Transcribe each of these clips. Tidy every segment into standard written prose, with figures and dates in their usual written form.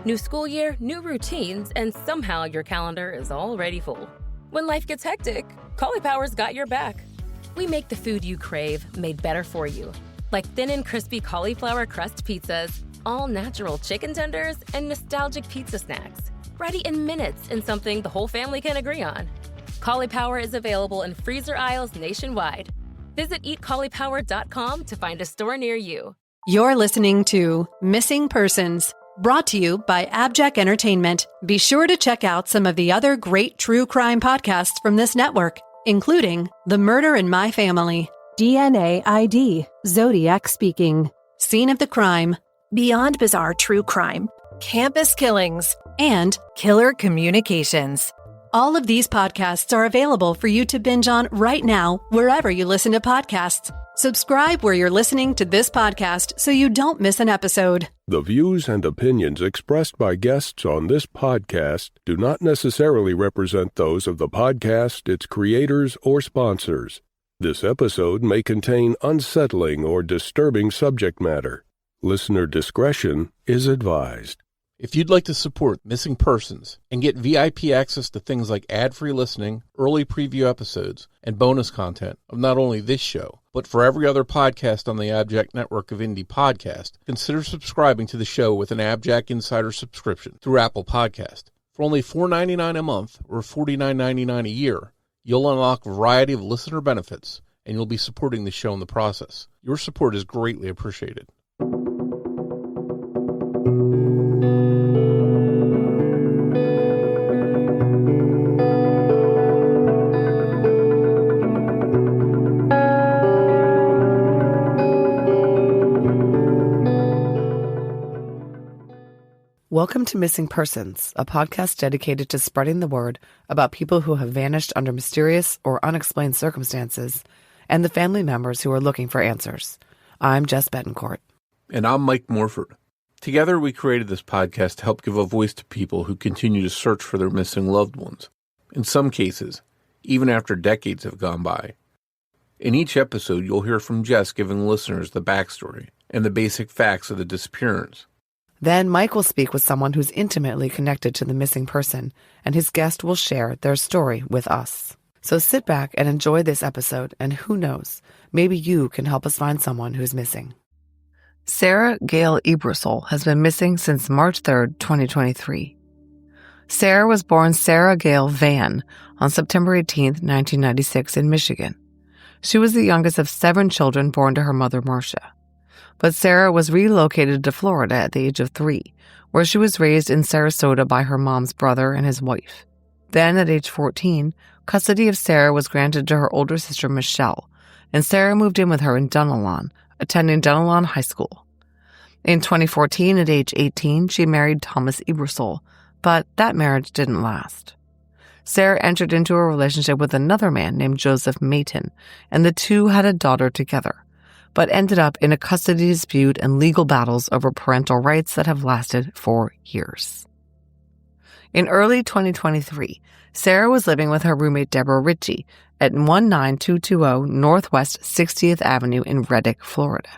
New school year, new routines, and somehow your calendar is already full. When life gets hectic, Caulipower's got your back. We make the food you crave made better for you, like thin and crispy cauliflower crust pizzas, all-natural chicken tenders, and nostalgic pizza snacks. Ready in minutes in something the whole family can agree on. Caulipower is available in freezer aisles nationwide. Visit eatcaulipower.com to find a store near you. You're listening to Missing Persons, brought to you by AbJack Entertainment. Be sure to check out some of the other great true crime podcasts from this network, including The Murder in My Family, DNA ID, Zodiac Speaking, Scene of the Crime, Beyond Bizarre True Crime, Campus Killings, and Killer Communications. All of these podcasts are available for you to binge on right now, wherever you listen to podcasts. Subscribe where you're listening to this podcast so you don't miss an episode. The views and opinions expressed by guests on this podcast do not necessarily represent those of the podcast, its creators, or sponsors. This episode may contain unsettling or disturbing subject matter. Listener discretion is advised. If you'd like to support Missing Persons and get VIP access to things like ad-free listening, early preview episodes, and bonus content of not only this show, but for every other podcast on the AbJack network of indie podcast, consider subscribing to the show with an AbJack Insider subscription through Apple Podcast. For only $4.99 a month or $49.99 a year, you'll unlock a variety of listener benefits, and you'll be supporting the show in the process. Your support is greatly appreciated. Welcome to Missing Persons, a podcast dedicated to spreading the word about people who have vanished under mysterious or unexplained circumstances and the family members who are looking for answers. I'm Jess Betancourt. And I'm Mike Morford. Together, we created this podcast to help give a voice to people who continue to search for their missing loved ones. In some cases, even after decades have gone by. In each episode, you'll hear from Jess giving listeners the backstory and the basic facts of the disappearance. Then Mike will speak with someone who's intimately connected to the missing person, and his guest will share their story with us. So sit back and enjoy this episode, and who knows, maybe you can help us find someone who's missing. Sara Gail Ebersole has been missing since March 3rd, 2023. Sara was born Sara Gail Van on September 18th, 1996 in Michigan. She was the youngest of 7 children born to her mother, Marcia. But Sara was relocated to Florida at the age of 3, where she was raised in Sarasota by her mom's brother and his wife. Then, at age 14, custody of Sara was granted to her older sister, Michele, and Sara moved in with her in Dunalon, attending Dunalon High School. In 2014, at age 18, she married Thomas Ebersole, but that marriage didn't last. Sara entered into a relationship with another man named Joseph Mayton, and the two had a daughter together, but ended up in a custody dispute and legal battles over parental rights that have lasted for years. In early 2023, Sara was living with her roommate Deborah Ritchie at 19220 Northwest 60th Avenue in Reddick, Florida.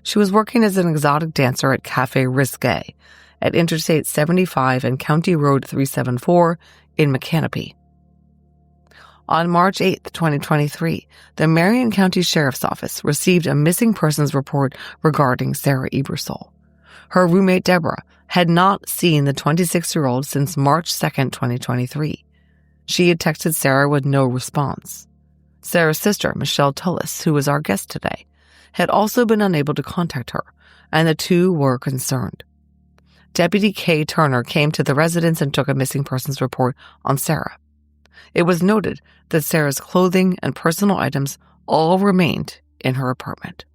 She was working as an exotic dancer at Cafe Risque at Interstate 75 and County Road 374 in Macanopy. On March 8, 2023, the Marion County Sheriff's Office received a missing persons report regarding Sara Ebersole. Her roommate, Deborah, had not seen the 26-year-old since March 2, 2023. She had texted Sara with no response. Sara's sister, Michele Tullis, who was our guest today, had also been unable to contact her, and the two were concerned. Deputy Kay Turner came to the residence and took a missing persons report on Sara. It was noted that Sara's clothing and personal items all remained in her apartment.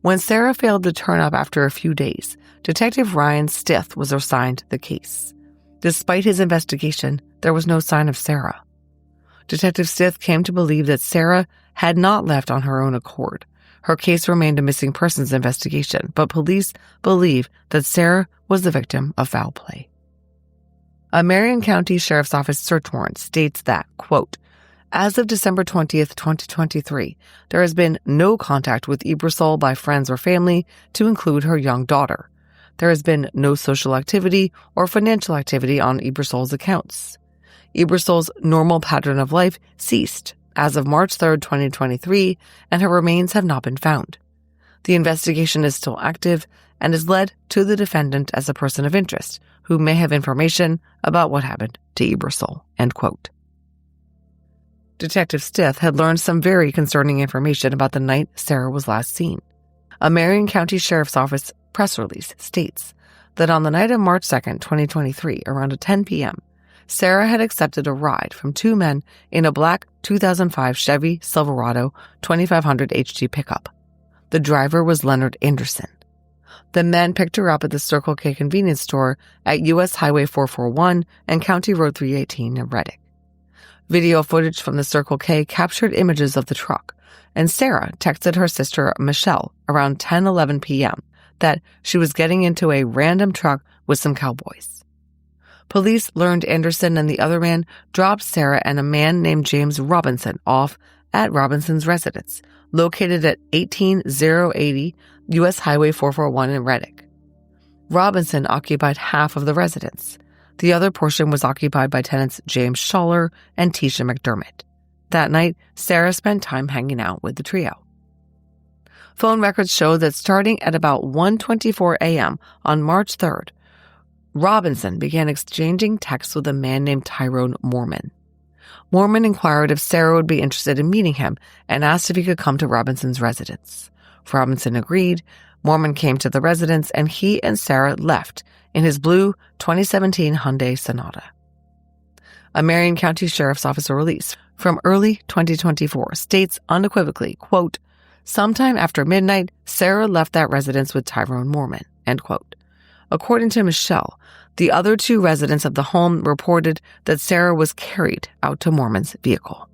When Sara failed to turn up after a few days, Detective Ryan Stith was assigned the case. Despite his investigation, there was no sign of Sara. Detective Stith came to believe that Sara had not left on her own accord. Her case remained a missing persons investigation, but police believe that Sara was the victim of foul play. A Marion County Sheriff's Office search warrant states that, quote, as of December 20th, 2023, there has been no contact with Ebersole by friends or family, to include her young daughter. there has been no social activity or financial activity on Ebersole's accounts. Ebersole's normal pattern of life ceased as of March 3, 2023, and her remains have not been found. The investigation is still active and is led to the defendant as a person of interest who may have information about what happened to Ebersole." End quote. Detective Stith had learned some very concerning information about the night Sara was last seen. A Marion County Sheriff's Office press release states that on the night of March 2, 2023, around 10 p.m., Sara had accepted a ride from two men in a black 2005 Chevy Silverado 2500 HG pickup. The driver was Leonard Anderson. The men picked her up at the Circle K convenience store at U.S. Highway 441 and County Road 318 in Reddick. Video footage from the Circle K captured images of the truck, and Sara texted her sister Michele around 10:11 p.m. that she was getting into a random truck with some cowboys. Police learned Anderson and the other man dropped Sara and a man named James Robinson off at Robinson's residence, located at 18080 U.S. Highway 441 in Reddick. Robinson occupied half of the residence. The other portion was occupied by tenants James Schaller and Tisha McDermott. That night, Sara spent time hanging out with the trio. Phone records show that starting at about 1:24 a.m. on March 3rd, Robinson began exchanging texts with a man named Tyrone Mormon. Mormon inquired if Sara would be interested in meeting him and asked if he could come to Robinson's residence. Robinson agreed. Mormon came to the residence and he and Sara left in his blue 2017 Hyundai Sonata. A Marion County Sheriff's Office release from early 2024 states unequivocally, quote, "Sometime after midnight, Sara left that residence with Tyrone Mormon," end quote. According to Michele, the other two residents of the home reported that Sara was carried out to Mormon's vehicle.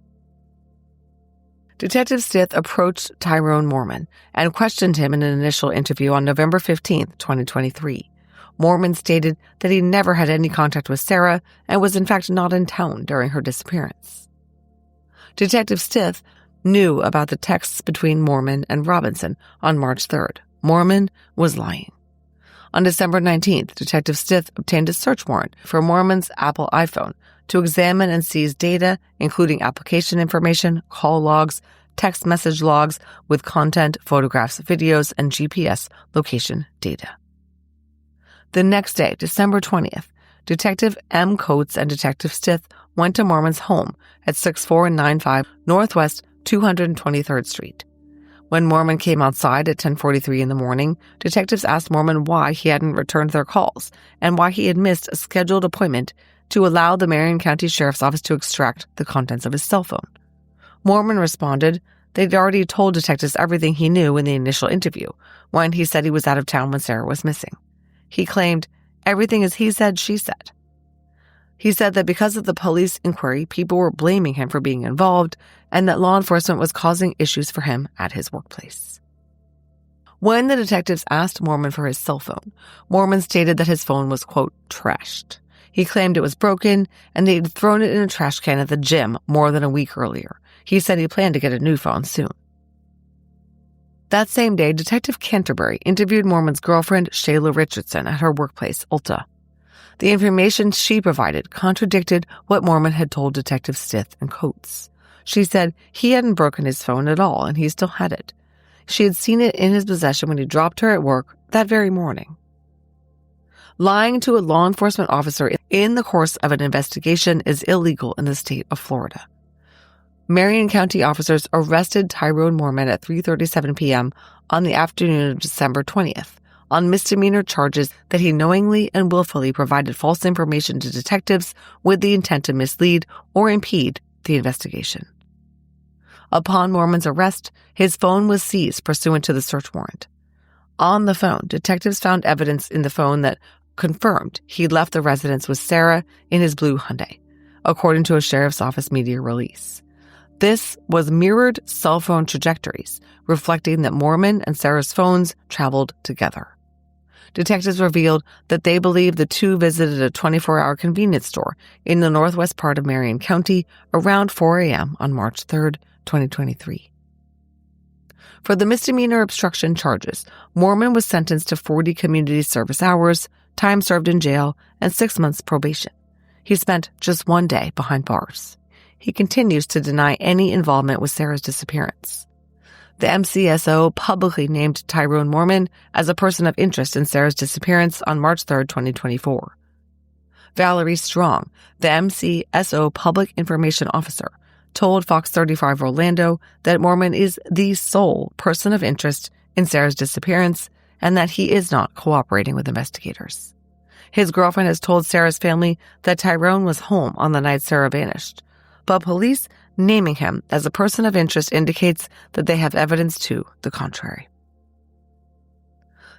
Detective Stith approached Tyrone Mormon and questioned him in an initial interview on November 15, 2023. Mormon stated that he never had any contact with Sara and was in fact not in town during her disappearance. Detective Stith knew about the texts between Mormon and Robinson on March 3rd. Mormon was lying. On December 19th, Detective Stith obtained a search warrant for Mormon's Apple iPhone to examine and seize data, including application information, call logs, text message logs with content, photographs, videos, and GPS location data. The next day, December 20th, Detective M. Coates and Detective Stith went to Mormon's home at 6495 Northwest 223rd Street. When Mormon came outside at 10:43 in the morning, detectives asked Mormon why he hadn't returned their calls and why he had missed a scheduled appointment to allow the Marion County Sheriff's Office to extract the contents of his cell phone. Mormon responded they'd already told detectives everything he knew in the initial interview when he said he was out of town when Sara was missing. He claimed, "Everything is he said, she said." He said that because of the police inquiry, people were blaming him for being involved and that law enforcement was causing issues for him at his workplace. When the detectives asked Mormon for his cell phone, Mormon stated that his phone was, quote, trashed. He claimed it was broken and they'd thrown it in a trash can at the gym more than a week earlier. He said he planned to get a new phone soon. That same day, Detective Canterbury interviewed Mormon's girlfriend, Shayla Richardson, at her workplace, Ulta. The information she provided contradicted what Mormon had told Detective Stith and Coates. She said he hadn't broken his phone at all and he still had it. She had seen it in his possession when he dropped her at work that very morning. Lying to a law enforcement officer in the course of an investigation is illegal in the state of Florida. Marion County officers arrested Tyrone Mormon at 3:37 p.m. on the afternoon of December 20th. On misdemeanor charges that he knowingly and willfully provided false information to detectives with the intent to mislead or impede the investigation. Upon Mormon's arrest, his phone was seized pursuant to the search warrant. On the phone, detectives found evidence in the phone that confirmed he left the residence with Sara in his blue Hyundai, according to a sheriff's office media release. This was mirrored cell phone trajectories, reflecting that Mormon and Sara's phones traveled together. Detectives revealed that they believe the two visited a 24-hour convenience store in the northwest part of Marion County around 4 a.m. on March 3, 2023. For the misdemeanor obstruction charges, Mormon was sentenced to 40 community service hours, time served in jail, and 6 months probation. He spent just 1 day behind bars. He continues to deny any involvement with Sara's disappearance. The MCSO publicly named Tyrone Mormon as a person of interest in Sara's disappearance on March 3, 2024. Valerie Strong, the MCSO public information officer, told Fox 35 Orlando that Mormon is the sole person of interest in Sara's disappearance and that he is not cooperating with investigators. His girlfriend has told Sara's family that Tyrone was home on the night Sara vanished, but police naming him as a person of interest indicates that they have evidence to the contrary.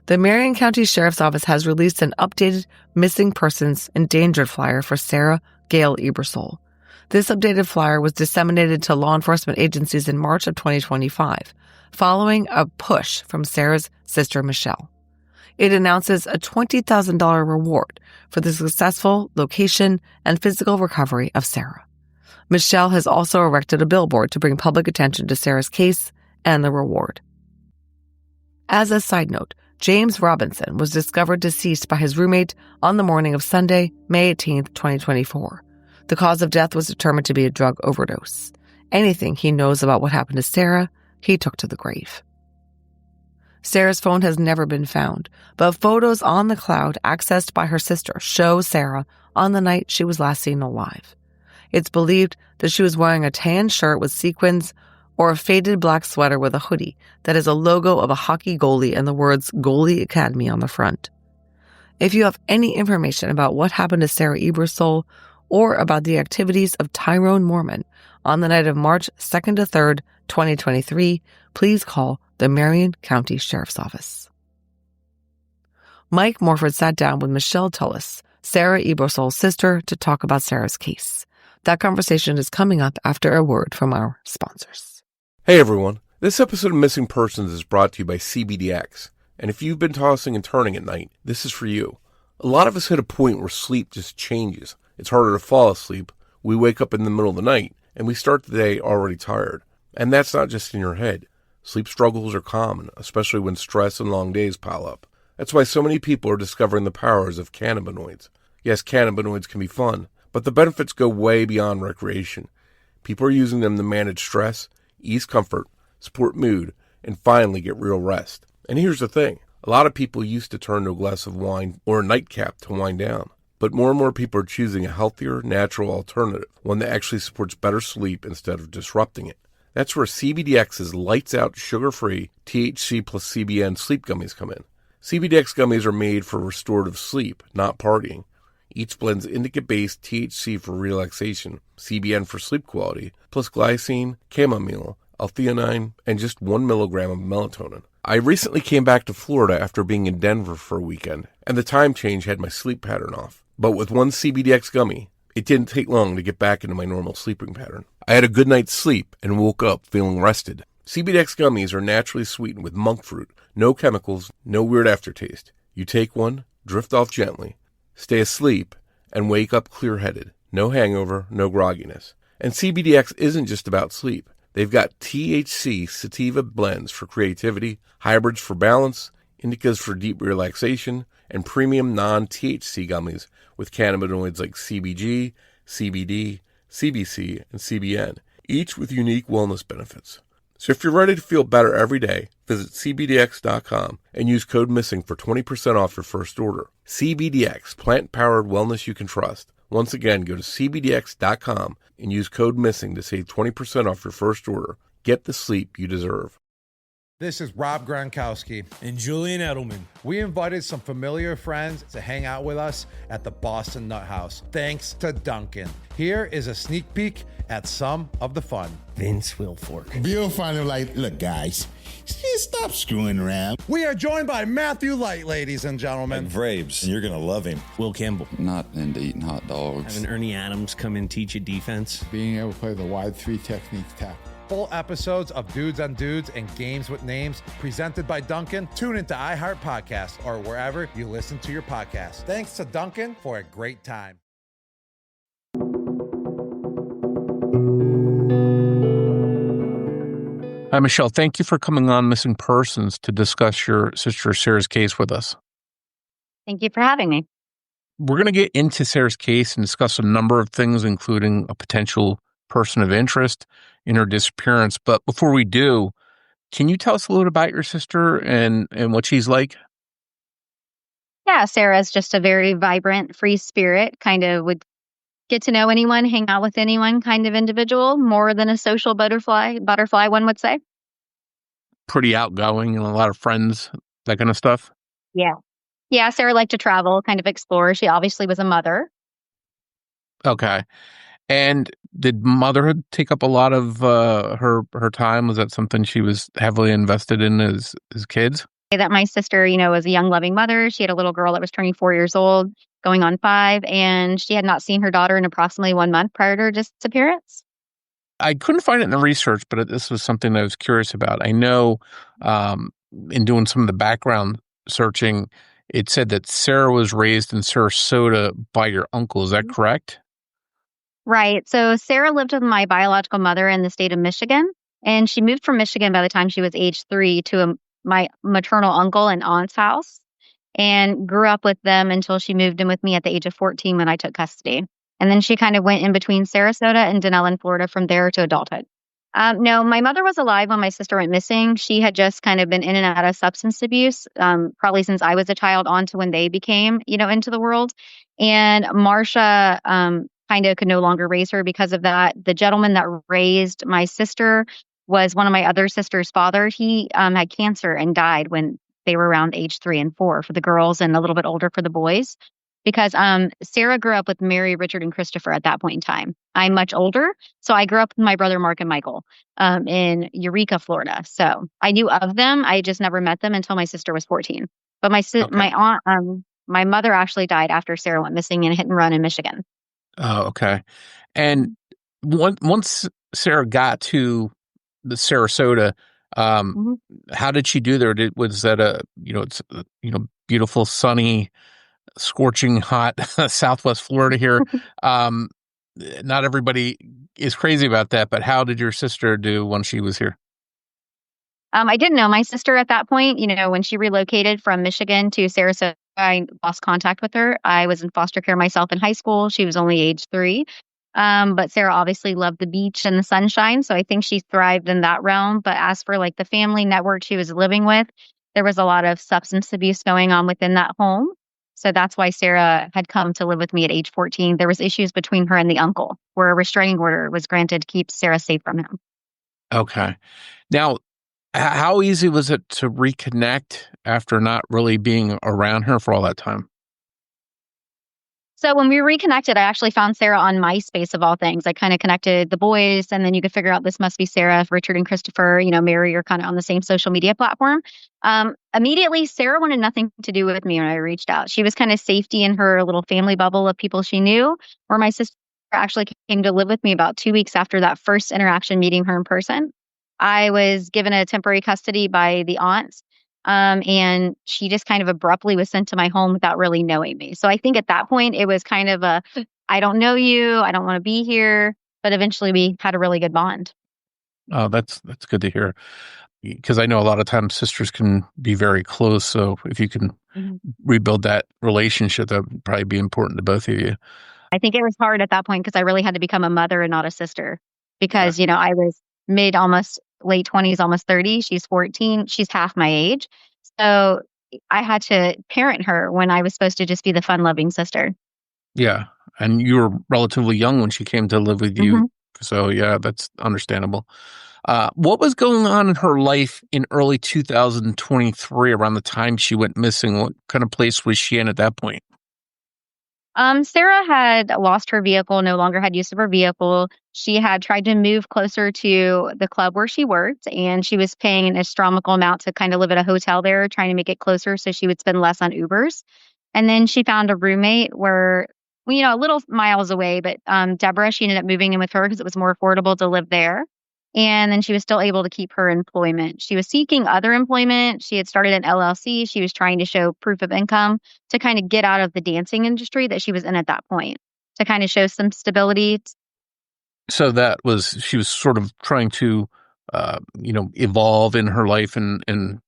The Marion County Sheriff's Office has released an updated missing persons endangered flyer for Sara Gail Ebersole. This updated flyer was disseminated to law enforcement agencies in March of 2025, following a push from Sara's sister Michele. It announces a $20,000 reward for the successful location and physical recovery of Sara. Michele has also erected a billboard to bring public attention to Sara's case and the reward. As a side note, James Robinson was discovered deceased by his roommate on the morning of Sunday, May 18, 2024. The cause of death was determined to be a drug overdose. Anything he knows about what happened to Sara, he took to the grave. Sara's phone has never been found, but photos on the cloud accessed by her sister show Sara on the night she was last seen alive. It's believed that she was wearing a tan shirt with sequins or a faded black sweater with a hoodie that has a logo of a hockey goalie and the words Goalie Academy on the front. If you have any information about what happened to Sara Ebersole or about the activities of Tyrone Mormon on the night of March 2nd to 3rd, 2023, please call the Marion County Sheriff's Office. Mike Morford sat down with Michele Tullis, Sara Ebersole's sister, to talk about Sara's case. That conversation is coming up after a word from our sponsors. Hey everyone, this episode of Missing Persons is brought to you by CBDX. And if you've been tossing and turning at night, this is for you. A lot of us hit a point where sleep just changes. It's harder to fall asleep. We wake up in the middle of the night, and we start the day already tired. And that's not just in your head. Sleep struggles are common, especially when stress and long days pile up. That's why so many people are discovering the powers of cannabinoids. Yes, cannabinoids can be fun, but the benefits go way beyond recreation. People are using them to manage stress, ease comfort, support mood, and finally get real rest. And here's the thing. A lot of people used to turn to a glass of wine or a nightcap to wind down. But more and more people are choosing a healthier, natural alternative, one that actually supports better sleep instead of disrupting it. That's where CBDX's lights-out, sugar-free, THC plus CBN sleep gummies come in. CBDX gummies are made for restorative sleep, not partying. Each blends indica-based THC for relaxation, CBN for sleep quality, plus glycine, chamomile, L-theanine, and just 1 milligram of melatonin. I recently came back to Florida after being in Denver for a weekend, and the time change had my sleep pattern off. But with one CBDX gummy, it didn't take long to get back into my normal sleeping pattern. I had a good night's sleep and woke up feeling rested. CBDX gummies are naturally sweetened with monk fruit, no chemicals, no weird aftertaste. You take one, drift off gently, stay asleep, and wake up clear-headed. No hangover, no grogginess. And CBDX isn't just about sleep. They've got THC sativa blends for creativity, hybrids for balance, indicas for deep relaxation, and premium non-THC gummies with cannabinoids like CBG, CBD, CBC, and CBN, each with unique wellness benefits. So if you're ready to feel better every day, visit CBDX.com and use code MISSING for 20% off your first order. CBDX, plant-powered wellness you can trust. Once again, go to CBDX.com and use code MISSING to save 20% off your first order. Get the sleep you deserve. This is Rob Gronkowski and Julian Edelman. We invited some familiar friends to hang out with us at the Boston Nut House, thanks to Dunkin'. Here is a sneak peek at some of the fun. Vince Wilfork. You'll find him like, look, guys, just stop screwing around. We are joined by Matthew Light, ladies and gentlemen. And Vrabes, and you're going to love him. Will Campbell. Not into eating hot dogs. Having Ernie Adams come and teach you defense. Being able to play the wide three technique tackle. Full episodes of Dudes on Dudes and Games with Names presented by Dunkin'. Tune into iHeart Podcast or wherever you listen to your podcast. Thanks to Dunkin' for a great time. Hi, Michele. Thank you for coming on Missing Persons to discuss your sister Sarah's case with us. Thank you for having me. We're going to get into Sarah's case and discuss a number of things, including a potential person of interest in her disappearance. But before we do, can you tell us a little bit about your sister and what she's like? Yeah, Sarah's just a very vibrant, free spirit, kind of would get to know anyone, hang out with anyone kind of individual, more than a social butterfly, one would say. Pretty outgoing and a lot of friends, that kind of stuff? Yeah. Yeah, Sarah liked to travel, kind of explore. She obviously was a mother. Okay. And did motherhood take up a lot of her time? Was that something she was heavily invested in as kids? That my sister, was a young, loving mother. She had a little girl that was turning 4 years old, going on 5, and she had not seen her daughter in approximately 1 month prior to her disappearance. I couldn't find it in the research, but this was something I was curious about. I know in doing some of the background searching, it said that Sarah was raised in Sarasota by your uncle. Is that correct? Right. So Sarah lived with my biological mother in the state of Michigan, and she moved from Michigan by the time she was age 3 to my maternal uncle and aunt's house, and grew up with them until she moved in with me at the age of 14 when I took custody. And then she kind of went in between Sarasota and Denellen, Florida from there to adulthood. No, my mother was alive when my sister went missing. She had just kind of been in and out of substance abuse, probably since I was a child on to when they became, into the world. And Marcia kind of could no longer raise her because of that. The gentleman that raised my sister was one of my other sister's father. He had cancer and died when they were around age 3 and 4 for the girls and a little bit older for the boys. Because Sarah grew up with Mary, Richard, and Christopher at that point in time. I'm much older, so I grew up with my brother Mark and Michael in Eureka, Florida. So I knew of them. I just never met them until my sister was 14. But my aunt, my mother actually died after Sarah went missing in a hit and run in Michigan. Oh, okay. And once Sarah got to the Sarasota, how did she do there? Was that it's beautiful, sunny, scorching hot Southwest Florida here? Not everybody is crazy about that, but how did your sister do when she was here? I didn't know my sister at that point. When she relocated from Michigan to Sarasota, I lost contact with her. I was in foster care myself in high school. She was only age 3. But Sarah obviously loved the beach and the sunshine, so I think she thrived in that realm. But as for like the family network she was living with, there was a lot of substance abuse going on within that home. So that's why Sarah had come to live with me at age 14. There was issues between her and the uncle, where a restraining order was granted to keep Sarah safe from him. Okay. Now, how easy was it to reconnect after not really being around her for all that time? So when we reconnected, I actually found Sarah on MySpace of all things. I kind of connected the boys, and then you could figure out this must be Sarah. Richard and Christopher, Mary are kind of on the same social media platform. Immediately, Sarah wanted nothing to do with me when I reached out. She was kind of safety in her little family bubble of people she knew, where my sister actually came to live with me about 2 weeks after that first interaction, meeting her in person. I was given a temporary custody by the aunts. And she just kind of abruptly was sent to my home without really knowing me. So I think at that point, it was kind of I don't know you, I don't want to be here. But eventually we had a really good bond. Oh, that's good to hear. Because I know a lot of times sisters can be very close. So if you can rebuild that relationship, that would probably be important to both of you. I think it was hard at that point because I really had to become a mother and not a sister. Because, I was almost late 20s, almost 30. She's 14. She's half my age. So I had to parent her when I was supposed to just be the fun-loving sister. Yeah. And you were relatively young when she came to live with you. So, yeah, that's understandable. What was going on in her life in early 2023 around the time she went missing? What kind of place was she in at that point? Sarah had lost her vehicle, no longer had use of her vehicle. She had tried to move closer to the club where she worked, and she was paying an astronomical amount to kind of live at a hotel there, trying to make it closer so she would spend less on Ubers. And then she found a roommate where, a little miles away, but Deborah, she ended up moving in with her because it was more affordable to live there. And then she was still able to keep her employment. She was seeking other employment. She had started an LLC. She was trying to show proof of income to kind of get out of the dancing industry that she was in at that point, to kind of show some stability. So she was sort of trying to evolve in her life and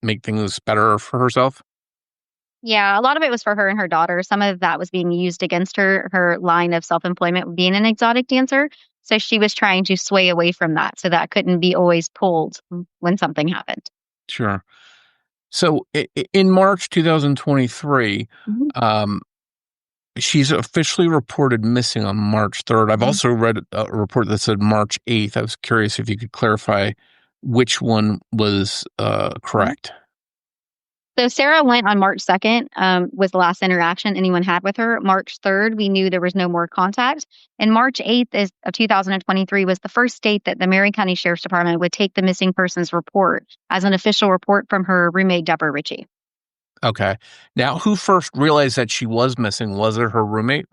make things better for herself? Yeah, a lot of it was for her and her daughter. Some of that was being used against her, her line of self-employment being an exotic dancer. So she was trying to sway away from that so that couldn't be always pulled when something happened. Sure. So in March 2023, she's officially reported missing on March 3rd. I've also read a report that said March 8th. I was curious if you could clarify which one was correct. So Sara went on March 2nd, was the last interaction anyone had with her. March 3rd, we knew there was no more contact. And March 8th of 2023 was the first date that the Marion County Sheriff's Department would take the missing persons report as an official report from her roommate, Deborah Ritchie. Okay. Now, who first realized that she was missing? Was it her roommate?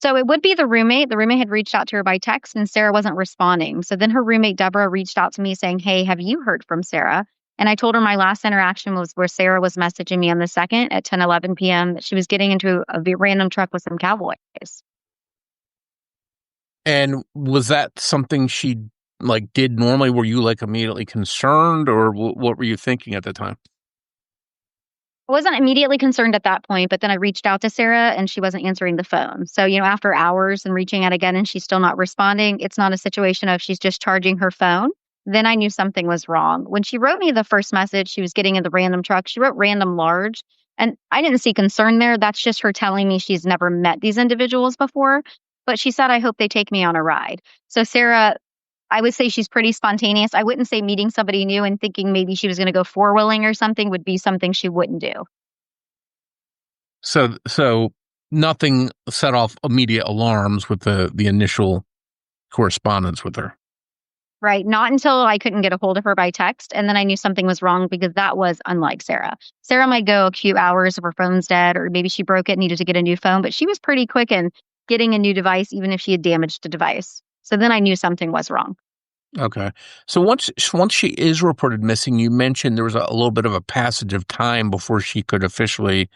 So it would be the roommate. The roommate had reached out to her by text and Sara wasn't responding. So then her roommate, Deborah, reached out to me saying, "Hey, have you heard from Sara?" And I told her my last interaction was where Sara was messaging me on the 2nd at 10:11 p.m. that she was getting into a random truck with some cowboys. And was that something she did normally? Were you immediately concerned, or what were you thinking at the time? I wasn't immediately concerned at that point, but then I reached out to Sara and she wasn't answering the phone. So, after hours and reaching out again and she's still not responding, it's not a situation of she's just charging her phone. Then I knew something was wrong. When she wrote me the first message, she was getting in the random truck. She wrote random large, and I didn't see concern there. That's just her telling me she's never met these individuals before. But she said, "I hope they take me on a ride." So Sara, I would say she's pretty spontaneous. I wouldn't say meeting somebody new and thinking maybe she was going to go four-wheeling or something would be something she wouldn't do. So nothing set off immediate alarms with the initial correspondence with her. Right. Not until I couldn't get a hold of her by text. And then I knew something was wrong because that was unlike Sara. Sara might go a few hours if her phone's dead, or maybe she broke it and needed to get a new phone. But she was pretty quick in getting a new device, even if she had damaged the device. So then I knew something was wrong. Okay. So once she is reported missing, you mentioned there was a little bit of a passage of time before she could officially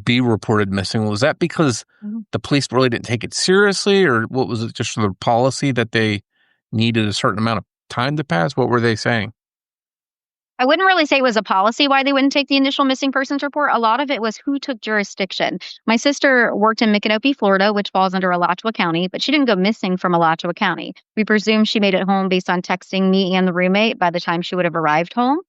be reported missing. Was that because the police really didn't take it seriously, or what was it, just the policy that they needed a certain amount of time to pass? What were they saying? I wouldn't really say it was a policy why they wouldn't take the initial missing persons report. A lot of it was who took jurisdiction. My sister worked in Micanopy, Florida, which falls under Alachua County, but she didn't go missing from Alachua County. We presume she made it home based on texting me and the roommate by the time she would have arrived home.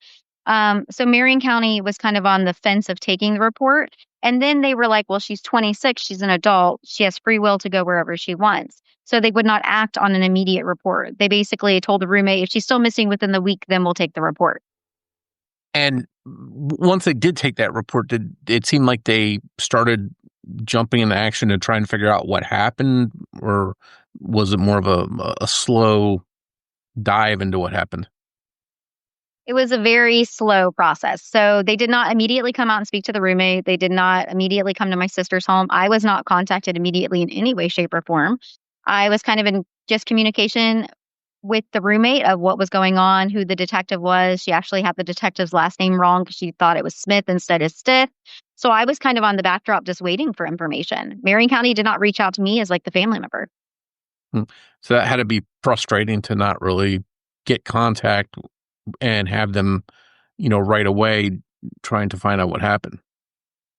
So Marion County was kind of on the fence of taking the report. And then they were like, well, she's 26, she's an adult, she has free will to go wherever she wants. So they would not act on an immediate report. They basically told the roommate, if she's still missing within the week, then we'll take the report. And once they did take that report, did it seem like they started jumping into action to try and figure out what happened? Or was it more of a slow dive into what happened? It was a very slow process. So they did not immediately come out and speak to the roommate. They did not immediately come to my sister's home. I was not contacted immediately in any way, shape, or form. I was kind of in just communication with the roommate of what was going on, who the detective was. She actually had the detective's last name wrong because she thought it was Smith instead of Stith. So I was kind of on the backdrop just waiting for information. Marion County did not reach out to me as the family member. So that had to be frustrating to not really get contact and have them, right away trying to find out what happened.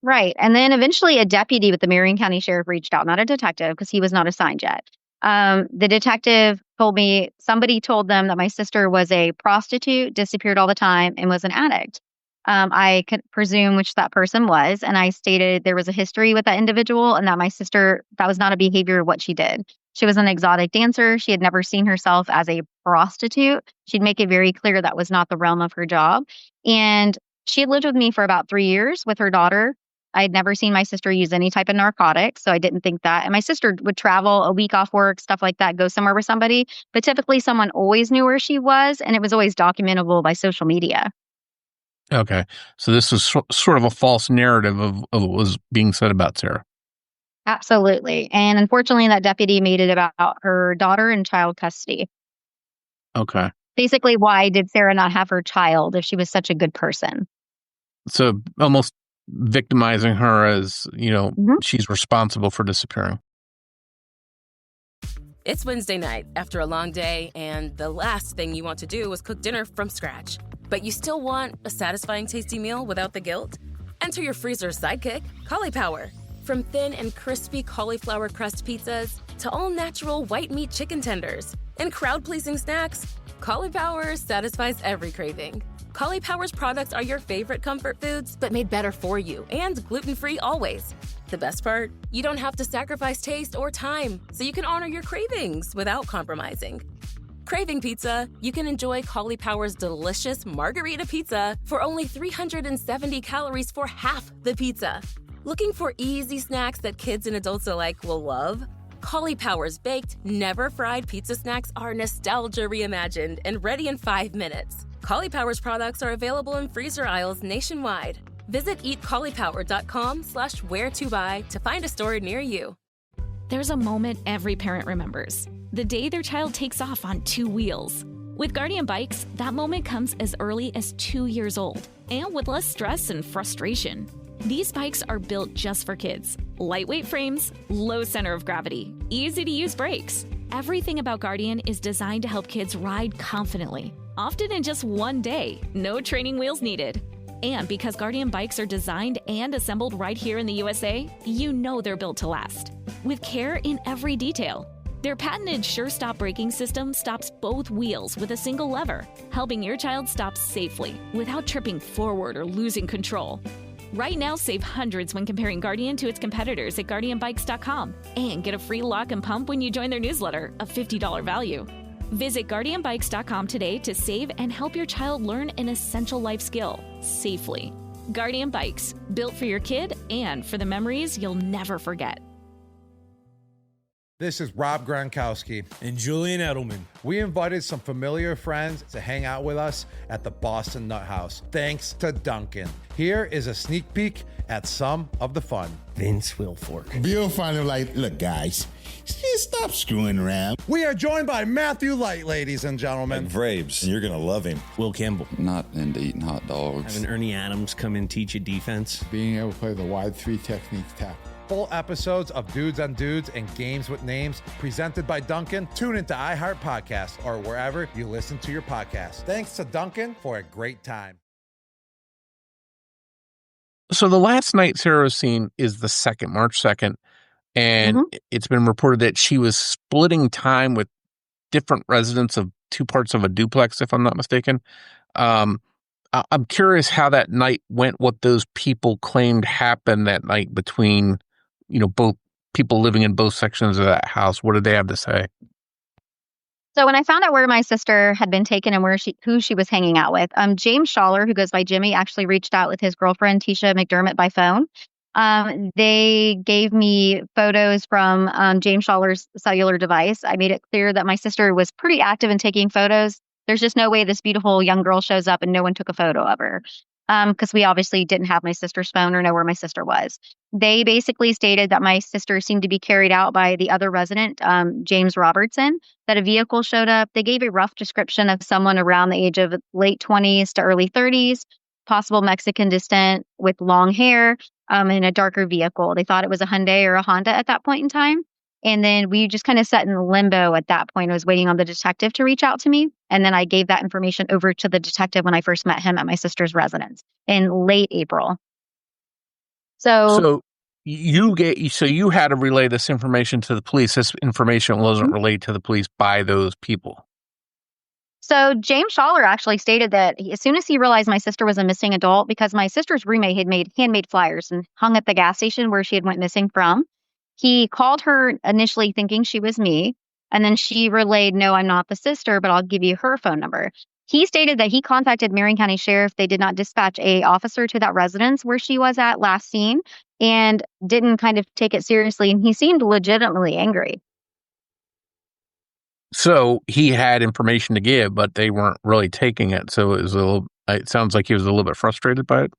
Right. And then eventually a deputy with the Marion County Sheriff reached out, not a detective because he was not assigned yet. The detective told me somebody told them that my sister was a prostitute, disappeared all the time, and was an addict. I could presume which that person was. And I stated there was a history with that individual and that my sister, that was not a behavior of what she did. She was an exotic dancer. She had never seen herself as a prostitute. She'd make it very clear that was not the realm of her job. And she had lived with me for about 3 years with her daughter. I had never seen my sister use any type of narcotics, so I didn't think that. And my sister would travel a week off work, stuff like that, go somewhere with somebody. But typically someone always knew where she was, and it was always documentable by social media. Okay. So this was sort of a false narrative of what was being said about Sara. Absolutely. And unfortunately, that deputy made it about her daughter in child custody. Okay. Basically, why did Sara not have her child if she was such a good person? So almost victimizing her as, she's responsible for disappearing. It's Wednesday night after a long day, and the last thing you want to do is cook dinner from scratch. But you still want a satisfying, tasty meal without the guilt? Enter your freezer's sidekick, Cauliflower. From thin and crispy cauliflower crust pizzas to all-natural white meat chicken tenders and crowd-pleasing snacks, Cauliflower satisfies every craving. Cauliflower's products are your favorite comfort foods, but made better for you and gluten-free always. The best part? You don't have to sacrifice taste or time, so you can honor your cravings without compromising. Craving pizza? You can enjoy Cauliflower's delicious margarita pizza for only 370 calories for half the pizza. Looking for easy snacks that kids and adults alike will love? Cauliflower's baked, never fried pizza snacks are nostalgia reimagined and ready in 5 minutes. Cauliflower's products are available in freezer aisles nationwide. Visit eatcauliflower.com/where-to-buy to find a store near you. There's a moment every parent remembers. The day their child takes off on 2 wheels. With Guardian Bikes, that moment comes as early as 2 years old, and with less stress and frustration. These bikes are built just for kids. Lightweight frames, low center of gravity, easy-to-use brakes. Everything about Guardian is designed to help kids ride confidently, often in just 1 day, no training wheels needed. And because Guardian bikes are designed and assembled right here in the USA, you know they're built to last. With care in every detail. Their patented SureStop braking system stops both wheels with a single lever, helping your child stop safely without tripping forward or losing control. Right now, save hundreds when comparing Guardian to its competitors at GuardianBikes.com and get a free lock and pump when you join their newsletter, a $50 value. Visit GuardianBikes.com today to save and help your child learn an essential life skill safely. Guardian Bikes, built for your kid and for the memories you'll never forget. This is Rob Gronkowski. And Julian Edelman. We invited some familiar friends to hang out with us at the Boston Nut House, thanks to Duncan. Here is a sneak peek at some of the fun. Vince Wilfork. Bill finally like, look, guys, just stop screwing around. We are joined by Matthew Light, ladies and gentlemen. Vrabes, and you're going to love him. Will Campbell. Not into eating hot dogs. Having Ernie Adams come and teach you defense. Being able to play the wide 3 technique tackle. Full episodes of Dudes on Dudes and Games with Names presented by Duncan. Tune into iHeart Podcast or wherever you listen to your podcast. Thanks to Duncan for a great time. So the last night Sarah was seen is the 2nd, March 2nd, and it's been reported that she was splitting time with different residents of 2 parts of a duplex, if I'm not mistaken. I'm curious how that night went, what those people claimed happened that night between, both people living in both sections of that house. What did they have to say? So when I found out where my sister had been taken and who she was hanging out with, James Schaller, who goes by Jimmy, actually reached out with his girlfriend, Tisha McDermott, by phone. They gave me photos from James Schaller's cellular device. I made it clear that my sister was pretty active in taking photos. There's just no way this beautiful young girl shows up and no one took a photo of her. Because we obviously didn't have my sister's phone or know where my sister was. They basically stated that my sister seemed to be carried out by the other resident, James Robertson, that a vehicle showed up. They gave a rough description of someone around the age of late 20s to early 30s, possible Mexican descent with long hair, in a darker vehicle. They thought it was a Hyundai or a Honda at that point in time. And then we just kind of sat in limbo at that point. I was waiting on the detective to reach out to me. And then I gave that information over to the detective when I first met him at my sister's residence in late April. So you had to relay this information to the police. This information wasn't relayed to the police by those people. So James Schaller actually stated that as soon as he realized my sister was a missing adult, because my sister's roommate had made handmade flyers and hung at the gas station where she had went missing from, he called her initially thinking she was me, and then she relayed, no, I'm not the sister, but I'll give you her phone number. He stated that he contacted Marion County Sheriff. They did not dispatch a officer to that residence where she was at last seen and didn't kind of take it seriously. And he seemed legitimately angry. So he had information to give, but they weren't really taking it. So it sounds like he was a little bit frustrated by it.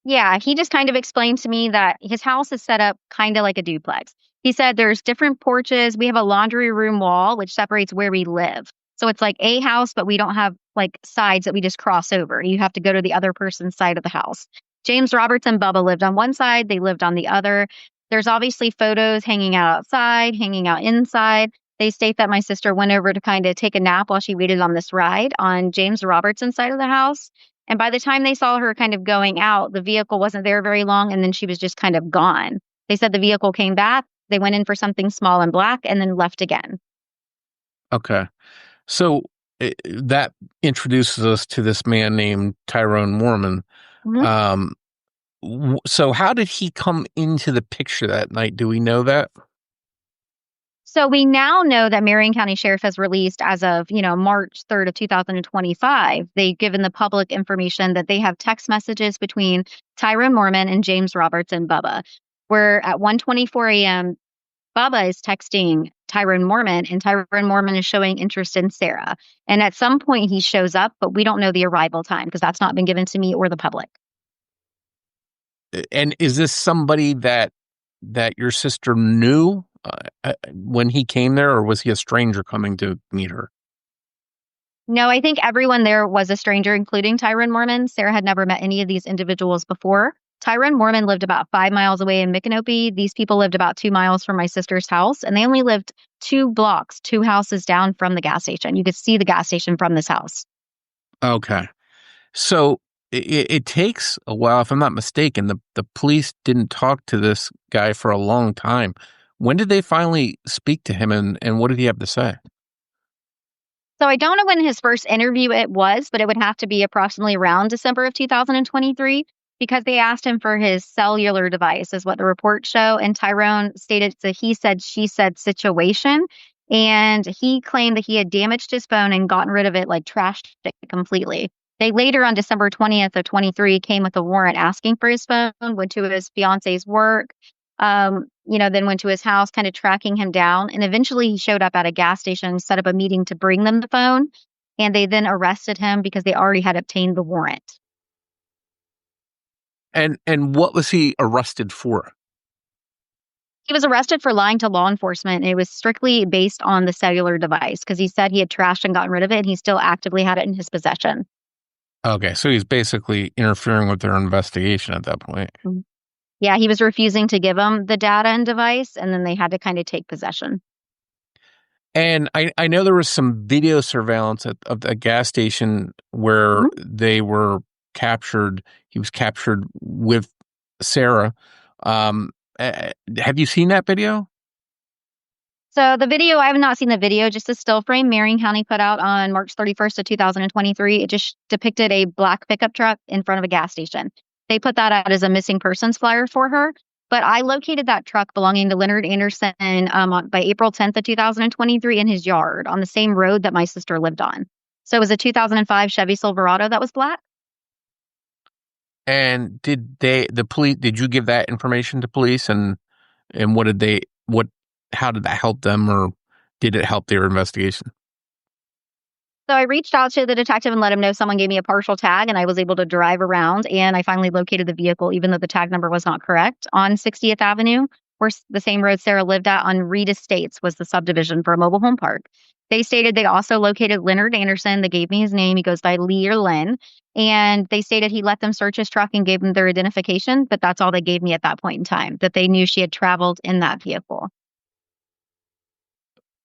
Yeah, he just kind of explained to me that his house is set up kind of like a duplex. He said there's different porches. We have a laundry room wall, which separates where we live. So it's like a house, but we don't have like sides that we just cross over. You have to go to the other person's side of the house. James Roberts and Bubba lived on one side. They lived on the other. There's obviously photos hanging out outside, hanging out inside. They state that my sister went over to kind of take a nap while she waited on this ride on James Robertson's side of the house. And by the time they saw her kind of going out, the vehicle wasn't there very long, and then she was just kind of gone. They said the vehicle came back. They went in for something small and black and then left again. Okay. So that introduces us to this man named Tyrone Mormon. So how did he come into the picture that night? Do we know that? So we now know that Marion County Sheriff has released as of, March 3rd of 2025, they've given the public information that they have text messages between Tyrone Mormon and James Robertson Bubba, where at 1:24 a.m., Bubba is texting Tyrone Mormon, and Tyrone Mormon is showing interest in Sarah. And at some point he shows up, but we don't know the arrival time because that's not been given to me or the public. And is this somebody that your sister knew when he came there, or was he a stranger coming to meet her? No, I think everyone there was a stranger, including Tyrone Mormon. Sarah had never met any of these individuals before. Tyrone Mormon lived about 5 miles away in Micanopy. These people lived about 2 miles from my sister's house, and they only lived 2 blocks, 2 houses down from the gas station. You could see the gas station from this house. Okay. So it takes a while, if I'm not mistaken. The police didn't talk to this guy for a long time. When did they finally speak to him, and what did he have to say? So I don't know when his first interview it was, but it would have to be approximately around December of 2023 because they asked him for his cellular device, is what the reports show. And Tyrone stated it's a he said, she said situation. And he claimed that he had damaged his phone and gotten rid of it, like trashed it completely. They later on December 20th of 23 came with a warrant asking for his phone, went to his fiance's work, then went to his house, kind of tracking him down. And eventually he showed up at a gas station, set up a meeting to bring them the phone. And they then arrested him because they already had obtained the warrant. And what was he arrested for? He was arrested for lying to law enforcement. And it was strictly based on the cellular device because he said he had trashed and gotten rid of it. And he still actively had it in his possession. Okay. So he's basically interfering with their investigation at that point. Mm-hmm. Yeah, he was refusing to give them the data and device, and then they had to kind of take possession. And I know there was some video surveillance of a gas station where they were captured. He was captured with Sarah. Have you seen that video? So the video, I have not seen the video, just a still frame Marion County put out on March 31st of 2023. It just depicted a black pickup truck in front of a gas station. They put that out as a missing persons flyer for her. But I located that truck belonging to Leonard Anderson by April 10th of 2023 in his yard on the same road that my sister lived on. So it was a 2005 Chevy Silverado that was black. And did you give that information to police? And how did that help them, or did it help their investigation? So I reached out to the detective and let him know someone gave me a partial tag, and I was able to drive around, and I finally located the vehicle, even though the tag number was not correct, on 60th Avenue, where the same road Sarah lived at on Reed Estates was the subdivision for a mobile home park. They stated they also located Leonard Anderson. They gave me his name. He goes by Lee or Lynn. And they stated he let them search his truck and gave them their identification, but that's all they gave me at that point in time, that they knew she had traveled in that vehicle.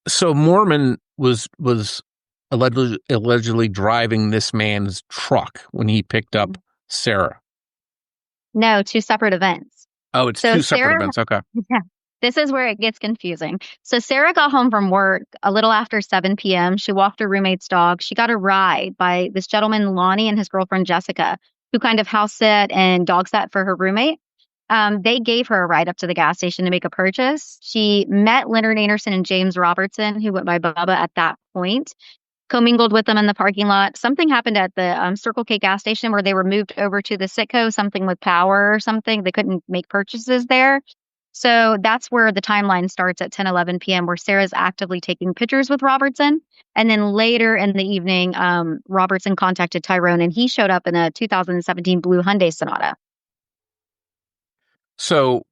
So Mormon was allegedly driving this man's truck when he picked up Sarah. No, 2 separate events. Oh, it's 2 separate events. Okay. Yeah. This is where it gets confusing. So Sarah got home from work a little after 7 p.m. She walked her roommate's dog. She got a ride by this gentleman, Lonnie, and his girlfriend, Jessica, who kind of house sit and dog sat for her roommate. They gave her a ride up to the gas station to make a purchase. She met Leonard Anderson and James Robertson, who went by Bubba at that point, commingled with them in the parking lot. Something happened at the Circle K gas station where they were moved over to the Citgo, something with power or something. They couldn't make purchases there. So that's where the timeline starts at 10:11 p.m., where Sarah's actively taking pictures with Robertson. And then later in the evening, Robertson contacted Tyrone, and he showed up in a 2017 blue Hyundai Sonata. So,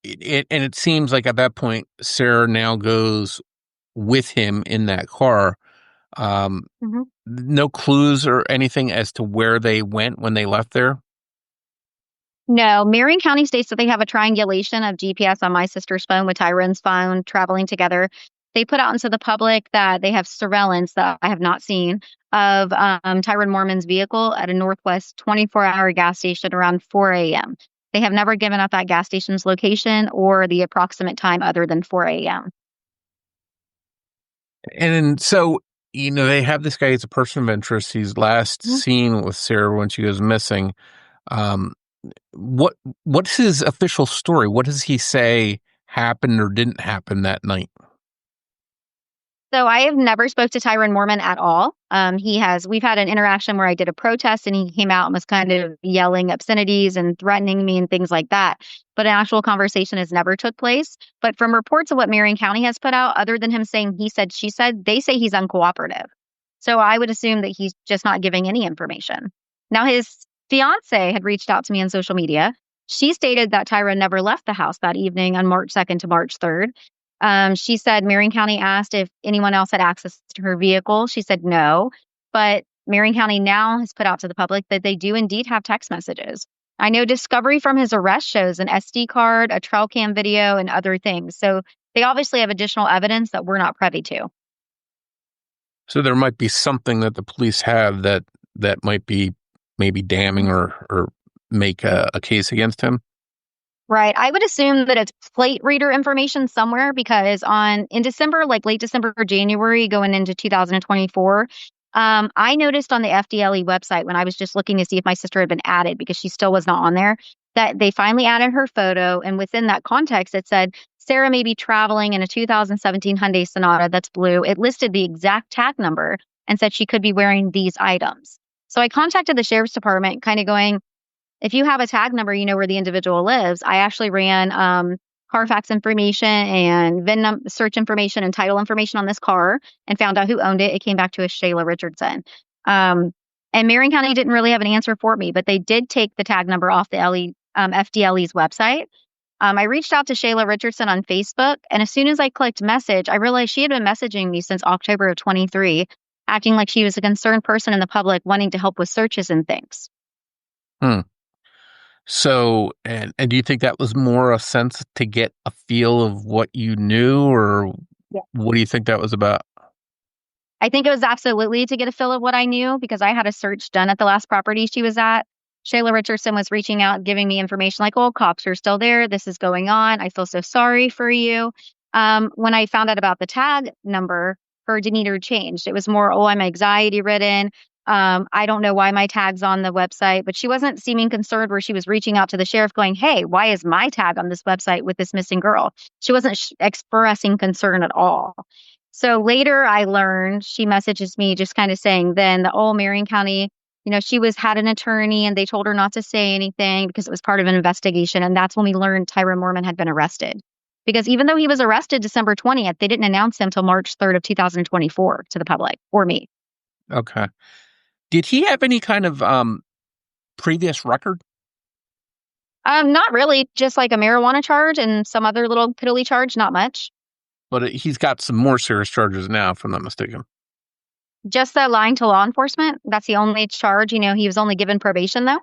it seems like at that point, Sarah now goes with him in that car. No clues or anything as to where they went when they left there? No, Marion County states that they have a triangulation of GPS on my sister's phone with Tyron's phone traveling together. They put out into the public that they have surveillance that I have not seen of Tyron Mormon's vehicle at a Northwest 24-hour gas station around 4 a.m. They have never given up that gas station's location or the approximate time other than 4 a.m. And so, they have this guy as a person of interest. He's last seen with Sarah when she goes missing. What's his official story? What does he say happened or didn't happen that night? So I have never spoke to Tyron Mormon at all. We've had an interaction where I did a protest and he came out and was kind of yelling obscenities and threatening me and things like that. But an actual conversation has never took place. But from reports of what Marion County has put out, other than him saying he said, she said, they say he's uncooperative. So I would assume that he's just not giving any information. Now, his fiance had reached out to me on social media. She stated that Tyron never left the house that evening on March 2nd to March 3rd. She said Marion County asked if anyone else had access to her vehicle. She said no, but Marion County now has put out to the public that they do indeed have text messages. I know discovery from his arrest shows an SD card, a trail cam video, and other things. So they obviously have additional evidence that we're not privy to. So there might be something that the police have that might be maybe damning or make a case against him. Right. I would assume that it's plate reader information somewhere because in December, like late December or January going into 2024, I noticed on the FDLE website when I was just looking to see if my sister had been added because she still was not on there, that they finally added her photo. And within that context, it said Sarah may be traveling in a 2017 Hyundai Sonata that's blue. It listed the exact tag number and said she could be wearing these items. So I contacted the sheriff's department kind of going, if you have a tag number, you know where the individual lives. I actually ran Carfax information and VIN search information and title information on this car and found out who owned it. It came back to a Shayla Richardson. And Marion County didn't really have an answer for me, but they did take the tag number off the FDLE's website. I reached out to Shayla Richardson on Facebook, and as soon as I clicked message, I realized she had been messaging me since October of 23, acting like she was a concerned person in the public wanting to help with searches and things. So, and do you think that was more a sense to get a feel of what you knew, or what do you think that was about? I think it was absolutely to get a feel of what I knew because I had a search done at the last property she was at. Shayla Richardson was reaching out, giving me information like, oh, cops are still there. This is going on. I feel so sorry for you. When I found out about the tag number, her demeanor changed. It was more, oh, I'm anxiety ridden. I don't know why my tag's on the website, but she wasn't seeming concerned where she was reaching out to the sheriff going, hey, why is my tag on this website with this missing girl? She wasn't expressing concern at all. So later I learned she messages me just kind of saying then the Marion County, she had an attorney and they told her not to say anything because it was part of an investigation. And that's when we learned Tyron Mormon had been arrested. Because even though he was arrested December 20th, they didn't announce him until March 3rd of 2024 to the public or me. Okay. Did he have any kind of previous record? Not really. Just like a marijuana charge and some other little piddly charge. Not much. But he's got some more serious charges now, if I'm not mistaken. Just the lying to law enforcement. That's the only charge. He was only given probation, though.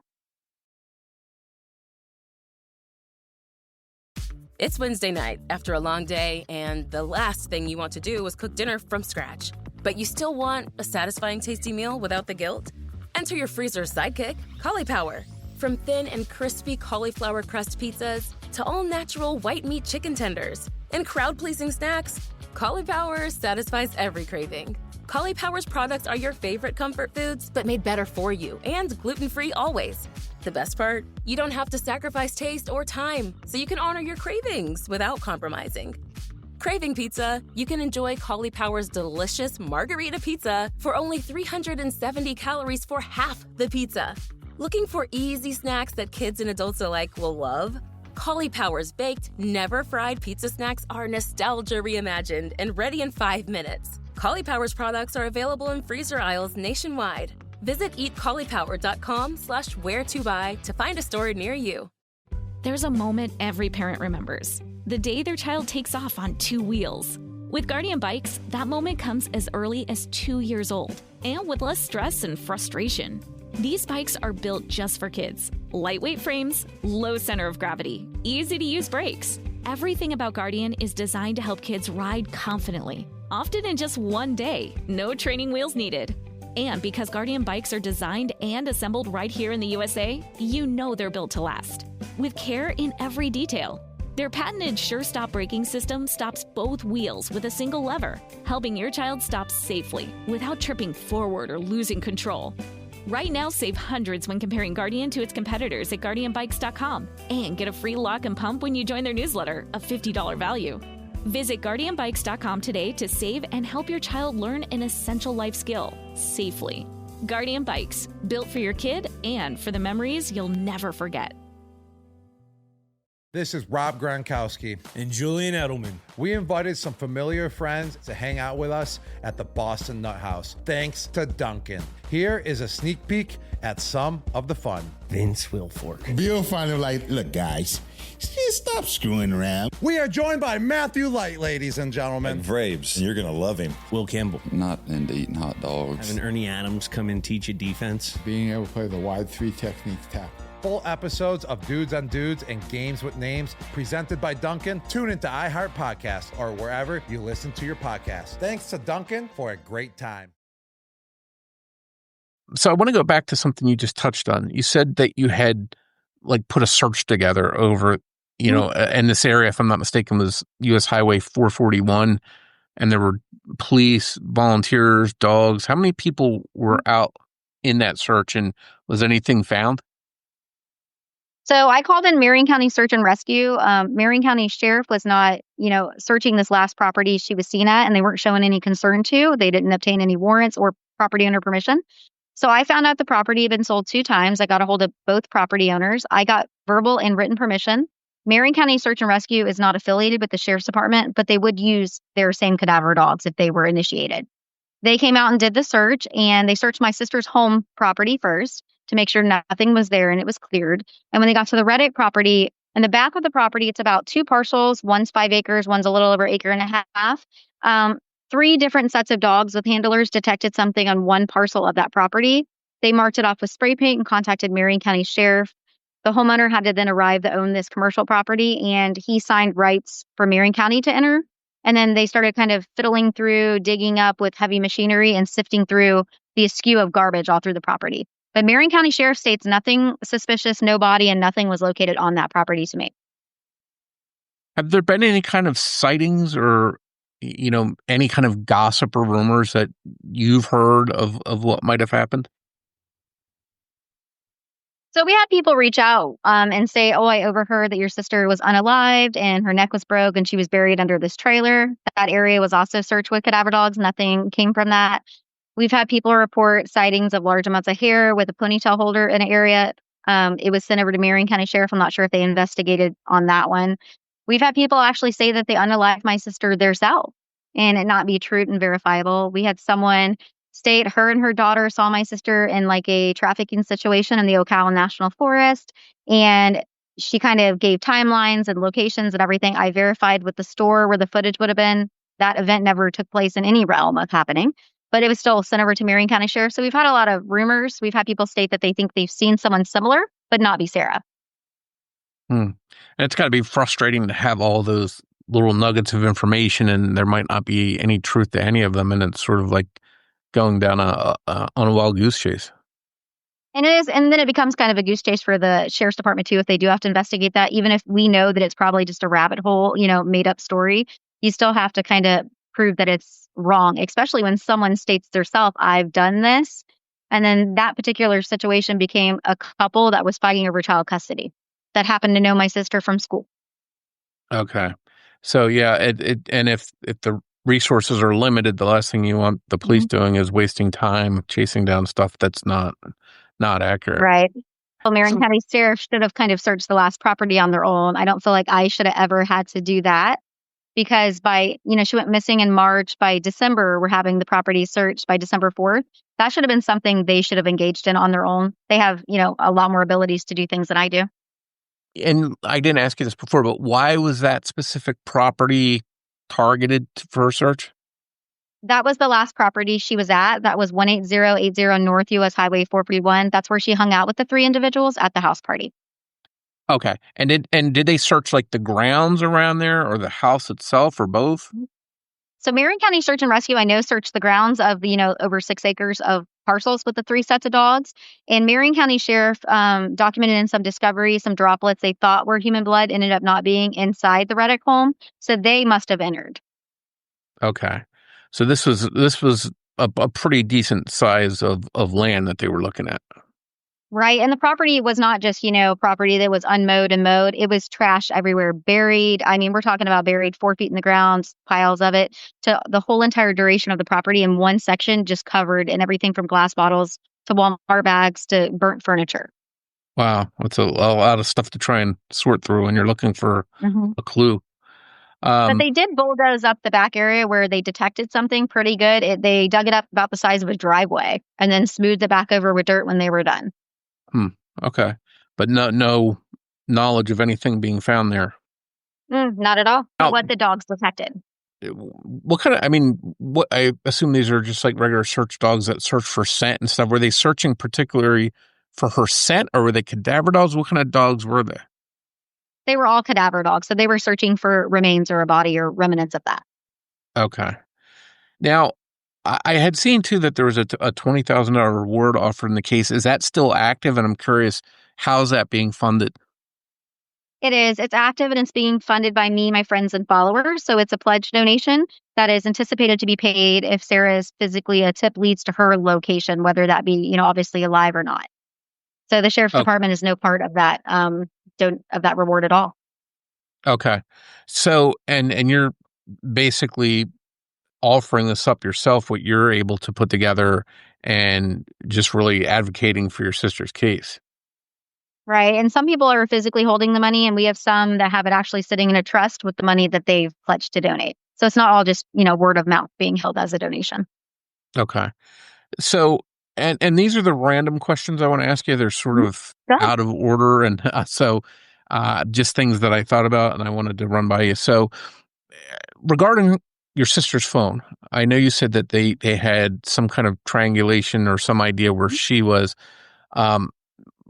It's Wednesday night after a long day, and the last thing you want to do is cook dinner from scratch. But you still want a satisfying, tasty meal without the guilt? Enter your freezer's sidekick, Cauliflower. From thin and crispy cauliflower crust pizzas to all-natural white meat chicken tenders and crowd-pleasing snacks, Cauliflower satisfies every craving. Cauliflower's products are your favorite comfort foods, but made better for you and gluten-free always. The best part? You don't have to sacrifice taste or time, so you can honor your cravings without compromising. Craving pizza? You can enjoy Cauliflower's delicious margarita pizza for only 370 calories for half the pizza. Looking for easy snacks that kids and adults alike will love? Cauliflower's baked, never-fried pizza snacks are nostalgia reimagined and ready in 5 minutes. Cauliflower's products are available in freezer aisles nationwide. Visit eatcauliflower.com/where-to-buy to find a store near you. There's a moment every parent remembers. The day their child takes off on 2 wheels. With Guardian Bikes, that moment comes as early as 2 years old and with less stress and frustration. These bikes are built just for kids. Lightweight frames, low center of gravity, easy to use brakes. Everything about Guardian is designed to help kids ride confidently, often in just one day, no training wheels needed. And because Guardian bikes are designed and assembled right here in the USA, you know they're built to last. With care in every detail. Their patented Sure Stop braking system stops both wheels with a single lever, helping your child stop safely without tripping forward or losing control. Right now, save hundreds when comparing Guardian to its competitors at GuardianBikes.com and get a free lock and pump when you join their newsletter, a $50 value. Visit GuardianBikes.com today to save and help your child learn an essential life skill safely. Guardian Bikes, built for your kid and for the memories you'll never forget. This is Rob Gronkowski and Julian Edelman. We invited some familiar friends to hang out with us at the Boston Nut House, thanks to Duncan. Here is a sneak peek at some of the fun. Vince Wilfork. Bill finally like, look, guys, just stop screwing around. We are joined by Matthew Light, ladies and gentlemen. And Vrabes, and you're going to love him. Will Campbell. Not into eating hot dogs. Having Ernie Adams come and teach you defense. Being able to play the wide three technique tap. Full episodes of Dudes on Dudes and Games with Names presented by Duncan. Tune into iHeart Podcast or wherever you listen to your podcast. Thanks to Duncan for a great time. So I want to go back to something you just touched on. You said that you had put a search together over, in this area, if I'm not mistaken, was U.S. Highway 441, and there were police, volunteers, dogs. How many people were out in that search, and was anything found? So I called in Marion County Search and Rescue. Marion County Sheriff was not, searching this last property she was seen at, and they weren't showing any concern to. They didn't obtain any warrants or property owner permission. So I found out the property had been sold 2 times. I got a hold of both property owners. I got verbal and written permission. Marion County Search and Rescue is not affiliated with the Sheriff's Department, but they would use their same cadaver dogs if they were initiated. They came out and did the search, and they searched my sister's home property first to make sure nothing was there and it was cleared. And when they got to the Reddick property, in the back of the property, it's about 2 parcels. One's 5 acres, one's a little over 1.5 acres. 3 different sets of dogs with handlers detected something on one parcel of that property. They marked it off with spray paint and contacted Marion County Sheriff. The homeowner had to then arrive to own this commercial property, and he signed rights for Marion County to enter. And then they started kind of fiddling through, digging up with heavy machinery and sifting through the askew of garbage all through the property. But Marion County Sheriff states nothing suspicious, no body, and nothing was located on that property to me. Have there been any kind of sightings or, any kind of gossip or rumors that you've heard of what might have happened? So we had people reach out and say, oh, I overheard that your sister was unalived and her neck was broke and she was buried under this trailer. That area was also searched with cadaver dogs. Nothing came from that. We've had people report sightings of large amounts of hair with a ponytail holder in an area. It was sent over to Marion County Sheriff. I'm not sure if they investigated on that one. We've had people actually say that they unalived my sister themselves and it not be true and verifiable. We had someone state her and her daughter saw my sister in a trafficking situation in the Ocala National Forest. And she kind of gave timelines and locations and everything. I verified with the store where the footage would have been. That event never took place in any realm of happening. But it was still sent over to Marion County Sheriff. So we've had a lot of rumors. We've had people state that they think they've seen someone similar, but not be Sarah. And it's got to be frustrating to have all those little nuggets of information and there might not be any truth to any of them. And it's sort of like going down on a wild goose chase. And it is. And then it becomes kind of a goose chase for the Sheriff's Department, too, if they do have to investigate that. Even if we know that it's probably just a rabbit hole, made up story, you still have to kind of prove that it's wrong, especially when someone states themselves, I've done this. And then that particular situation became a couple that was fighting over child custody that happened to know my sister from school. Okay. So, yeah, and if the resources are limited, the last thing you want the police doing is wasting time chasing down stuff that's not accurate. Right. Well, Marion County Sheriff should have kind of searched the last property on their own. I don't feel like I should have ever had to do that. Because she went missing in March. By December, we're having the property searched by December 4th. That should have been something they should have engaged in on their own. They have, a lot more abilities to do things than I do. And I didn't ask you this before, but why was that specific property targeted for a search? That was the last property she was at. That was 18080 North U.S. Highway 431. That's where she hung out with the 3 individuals at the house party. Okay. And did they search like the grounds around there or the house itself or both? So Marion County Search and Rescue, I know, searched the grounds of, over 6 acres of parcels with the 3 sets of dogs. And Marion County Sheriff documented in some discoveries, some droplets they thought were human blood ended up not being inside the Reddick home. So they must have entered. Okay. So this was a pretty decent size of land that they were looking at. Right. And the property was not just, property that was unmowed and mowed. It was trash everywhere, buried. I mean, we're talking about buried 4 feet in the ground, piles of it, to the whole entire duration of the property in one section, just covered in everything from glass bottles to Walmart bags to burnt furniture. Wow. That's a lot of stuff to try and sort through when you're looking for a clue. But they did bulldoze up the back area where they detected something pretty good. They dug it up about the size of a driveway and then smoothed it back over with dirt when they were done. Okay. But no knowledge of anything being found there. Not at all. What the dogs detected. What I assume these are just like regular search dogs that search for scent and stuff. Were they searching particularly for her scent or were they cadaver dogs? What kind of dogs were they? They were all cadaver dogs. So they were searching for remains or a body or remnants of that. Okay. Now, I had seen, too, that there was a $20,000 reward offered in the case. Is that still active? And I'm curious, how's that being funded? It is. It's active and it's being funded by me, my friends, and followers. So it's a pledge donation that is anticipated to be paid if Sara is physically a tip leads to her location, whether that be, obviously alive or not. So the Sheriff's Department is no part of that reward at all. Okay. So, and you're basically offering this up yourself, what you're able to put together and just really advocating for your sister's case. Right. And some people are physically holding the money, and we have some that have it actually sitting in a trust with the money that they've pledged to donate. So it's not all just, word of mouth being held as a donation. Okay. So, and these are the random questions I want to ask you. They're sort of out of order. And just things that I thought about and I wanted to run by you. So regarding your sister's phone, I know you said that they had some kind of triangulation or some idea where she was.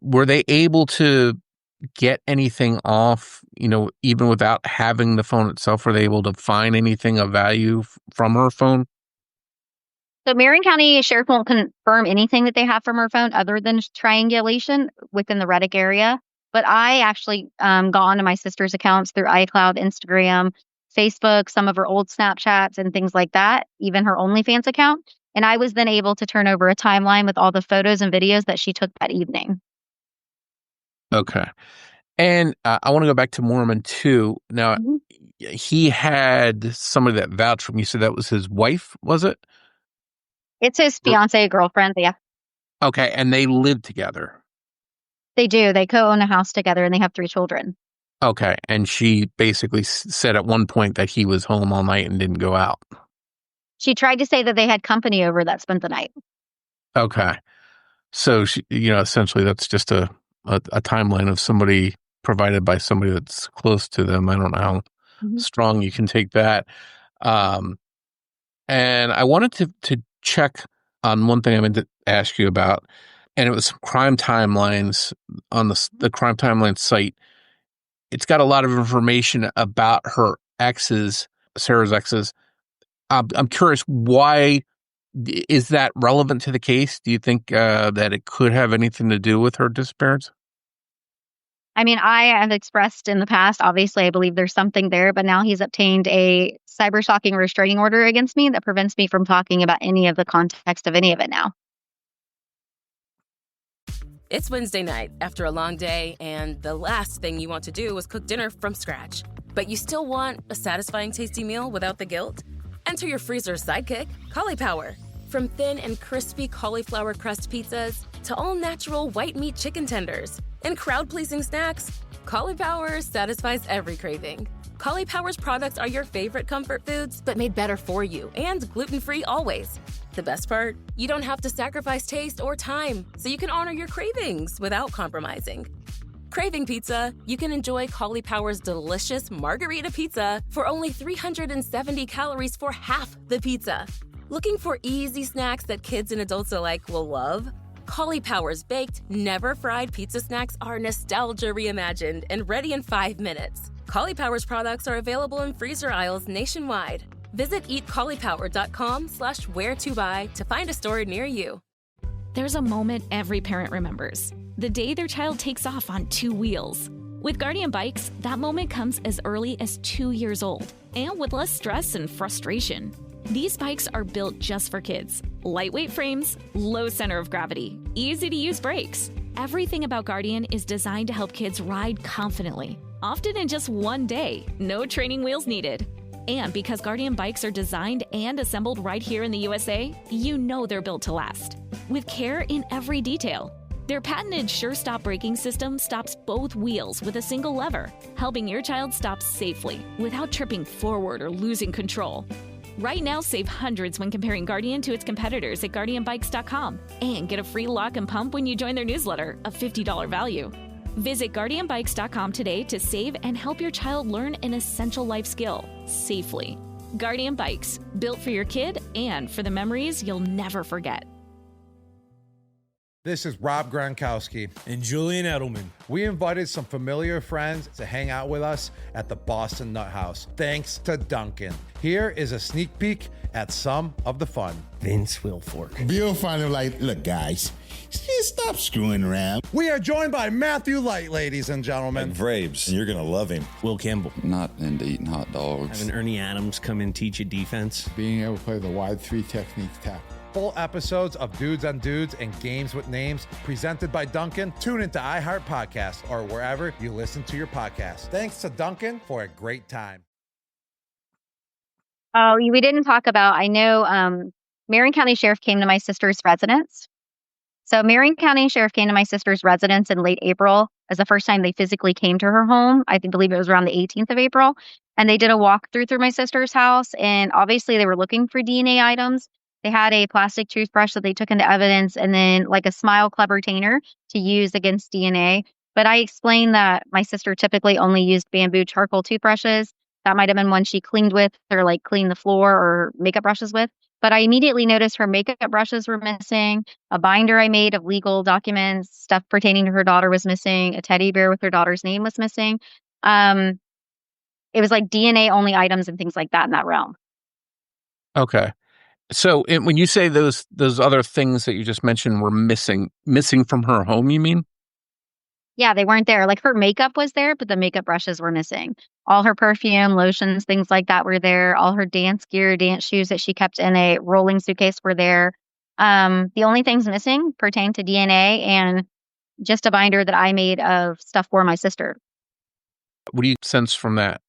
Were they able to get anything off, even without having the phone itself? Were they able to find anything of value from her phone? So Marion County Sheriff won't confirm anything that they have from her phone other than triangulation within the Reddick area. But I actually got onto my sister's accounts through iCloud, Instagram, Facebook, some of her old Snapchats and things like that, even her OnlyFans account. And I was then able to turn over a timeline with all the photos and videos that she took that evening. Okay. And I want to go back to Mormon too. Now, he had somebody that vouched for him. You said that was his wife, was it? It's his fiance, girlfriend. Yeah. Okay. And they live together. They do. They co-own a house together and they have 3 children. Okay. And she basically said at one point that he was home all night and didn't go out. She tried to say that they had company over that spent the night. Okay. So, she, essentially that's just a timeline of somebody provided by somebody that's close to them. I don't know how strong you can take that. And I wanted to check on one thing I meant to ask you about, and it was crime timelines on the crime timeline site. It's got a lot of information about her exes, Sara's exes. I'm curious, why is that relevant to the case? Do you think that it could have anything to do with her disappearance? I mean, I have expressed in the past, obviously, I believe there's something there, but now he's obtained a cyber-stalking restraining order against me that prevents me from talking about any of the context of any of it now. It's Wednesday night after a long day, and the last thing you want to do is cook dinner from scratch. But you still want a satisfying, tasty meal without the guilt? Enter your freezer's sidekick, Cauliflower. From thin and crispy cauliflower crust pizzas to all-natural white meat chicken tenders and crowd-pleasing snacks, Cauliflower satisfies every craving. Cauliflower's products are your favorite comfort foods, but made better for you and gluten-free always. The best part? You don't have to sacrifice taste or time, so you can honor your cravings without compromising. Craving pizza? You can enjoy Cauliflower's delicious margarita pizza for only 370 calories for half the pizza. Looking for easy snacks that kids and adults alike will love? Cauli Power's baked, never fried pizza snacks are nostalgia reimagined and ready in 5 minutes. Cauli Power's products are available in freezer aisles nationwide. Visit eatcaulipower.com/where-to-buy to find a store near you. There's a moment every parent remembers. The day their child takes off on 2 wheels. With Guardian Bikes, that moment comes as early as 2 years old, and with less stress and frustration. These bikes are built just for kids. Lightweight frames, low center of gravity, easy to use brakes. Everything about Guardian is designed to help kids ride confidently, often in just 1 day, no training wheels needed. And because Guardian bikes are designed and assembled right here in the USA, you know they're built to last. With care in every detail. Their patented Sure Stop braking system stops both wheels with a single lever, helping your child stop safely without tripping forward or losing control. Right now, save hundreds when comparing Guardian to its competitors at GuardianBikes.com and get a free lock and pump when you join their newsletter, a $50 value. Visit GuardianBikes.com today to save and help your child learn an essential life skill safely. Guardian Bikes, built for your kid and for the memories you'll never forget. This is Rob Gronkowski and Julian Edelman. We invited some familiar friends to hang out with us at the Boston Nut House, thanks to Duncan. Here is a sneak peek at some of the fun. Vince Wilfork. Bill finally like, look, guys, just stop screwing around. We are joined by Matthew Light, ladies and gentlemen. And Vrabes, and you're going to love him. Will Campbell. Not into eating hot dogs. Having Ernie Adams come and teach you defense. Being able to play the wide 3 technique tackle. Full episodes of Dudes on Dudes and Games with Names presented by Duncan. Tune into iHeart Podcasts or wherever you listen to your podcasts. Thanks to Duncan for a great time. Oh, we didn't talk about, I know Marion County Sheriff came to my sister's residence. So Marion County Sheriff came to my sister's residence in late April as the first time they physically came to her home. I believe it was around the 18th of April. And they did a walkthrough through my sister's house. And obviously they were looking for DNA items. They had a plastic toothbrush that they took into evidence and then like a Smile Club retainer to use against DNA. But I explained that my sister typically only used bamboo charcoal toothbrushes. That might have been one she cleaned with or like cleaned the floor or makeup brushes with. But I immediately noticed her makeup brushes were missing. A binder I made of legal documents, stuff pertaining to her daughter was missing. A teddy bear with her daughter's name was missing. It was like DNA only items and things like that in that realm. Okay. So when you say those other things that you just mentioned were missing from her home, you mean? Yeah, they weren't there. Like her makeup was there, but the makeup brushes were missing. All her perfume, lotions, things like that were there. All her dance gear, dance shoes that she kept in a rolling suitcase were there. The only things missing pertain to DNA and just a binder that I made of stuff for my sister. What do you sense from that?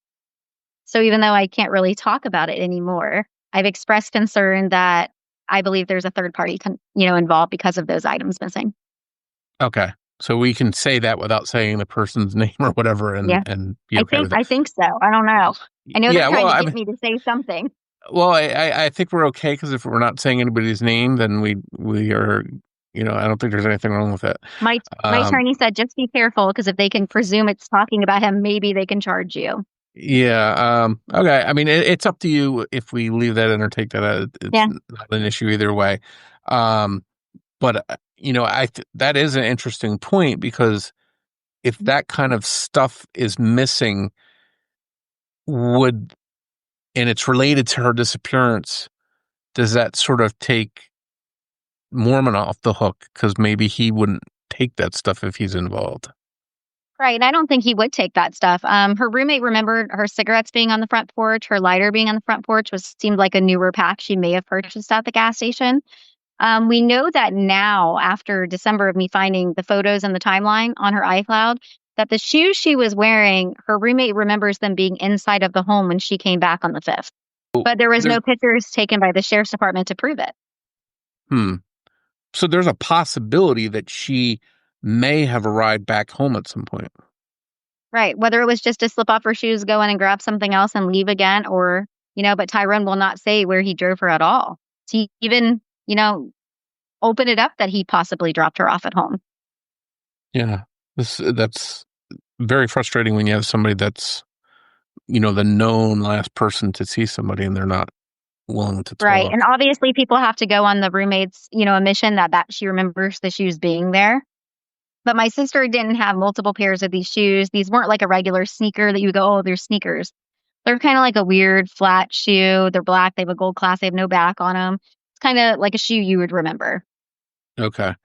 So even though I can't really talk about it anymore, I've expressed concern that I believe there's a third party, involved because of those items missing. Okay. So we can say that without saying the person's name or whatever and be okay with it. I think so. I don't know. I know they're trying to get me to say something. Well, I think we're okay because if we're not saying anybody's name, then we are, I don't think there's anything wrong with it. My attorney said, just be careful because if they can presume it's talking about him, maybe they can charge you. Yeah. Okay. I mean, it's up to you if we leave that in or take that out. It's not an issue either way. But that is an interesting point because if that kind of stuff is missing, and it's related to her disappearance, does that sort of take Mormon off the hook? Because maybe he wouldn't take that stuff if he's involved. Right. And I don't think he would take that stuff. Her roommate remembered her cigarettes being on the front porch, her lighter being on the front porch, seemed like a newer pack she may have purchased at the gas station. We know that now, after December of me finding the photos and the timeline on her iCloud, that the shoes she was wearing, her roommate remembers them being inside of the home when she came back on the 5th. But there was no pictures taken by the sheriff's department to prove it. So there's a possibility that she may have arrived back home at some point. Right. Whether it was just to slip off her shoes, go in and grab something else and leave again, or, but Tyrone will not say where he drove her at all. So he even, open it up that he possibly dropped her off at home. Yeah. That's very frustrating when you have somebody that's, the known last person to see somebody and they're not willing to Right. talk. And obviously people have to go on the roommate's, admission that she remembers the shoes being there. But my sister didn't have multiple pairs of these shoes. These weren't like a regular sneaker that you would go, oh, they're sneakers. They're kind of like a weird flat shoe. They're black. They have a gold clasp. They have no back on them. It's kind of like a shoe you would remember. Okay.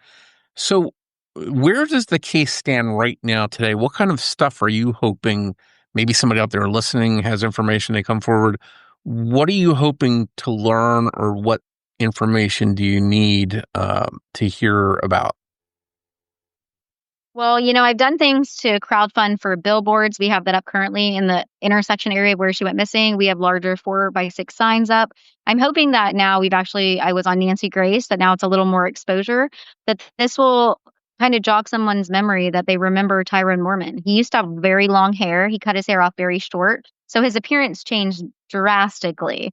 So where does the case stand right now today? What kind of stuff are you hoping, maybe somebody out there listening has information, they come forward. What are you hoping to learn, or what information do you need to hear about? Well, I've done things to crowdfund for billboards. We have that up currently in the intersection area where she went missing. We have larger 4x6 signs up. I'm hoping that now I was on Nancy Grace, that now it's a little more exposure, that this will kind of jog someone's memory that they remember Tyrone Mormon. He used to have very long hair. He cut his hair off very short. So his appearance changed drastically.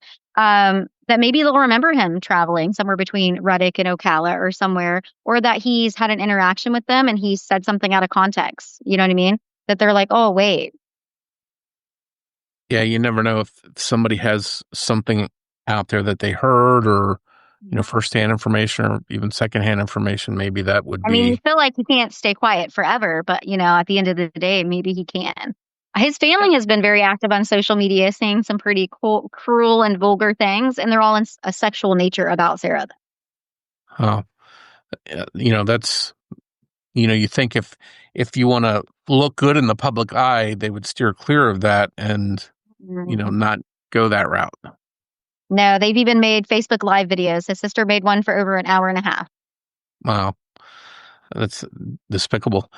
That maybe they'll remember him traveling somewhere between Reddick and Ocala or somewhere, or that he's had an interaction with them and he said something out of context. You know what I mean? That they're like, oh, wait. Yeah, you never know if somebody has something out there that they heard, or, firsthand information, or even secondhand information. Maybe that would be. I mean, you feel like he can't stay quiet forever, but, at the end of the day, maybe he can. His family has been very active on social media, saying some pretty cruel and vulgar things, and they're all in a sexual nature about Sara. Oh, that's, you think if you want to look good in the public eye, they would steer clear of that and, not go that route. No, they've even made Facebook Live videos. His sister made one for over an hour and a half. Wow. That's despicable.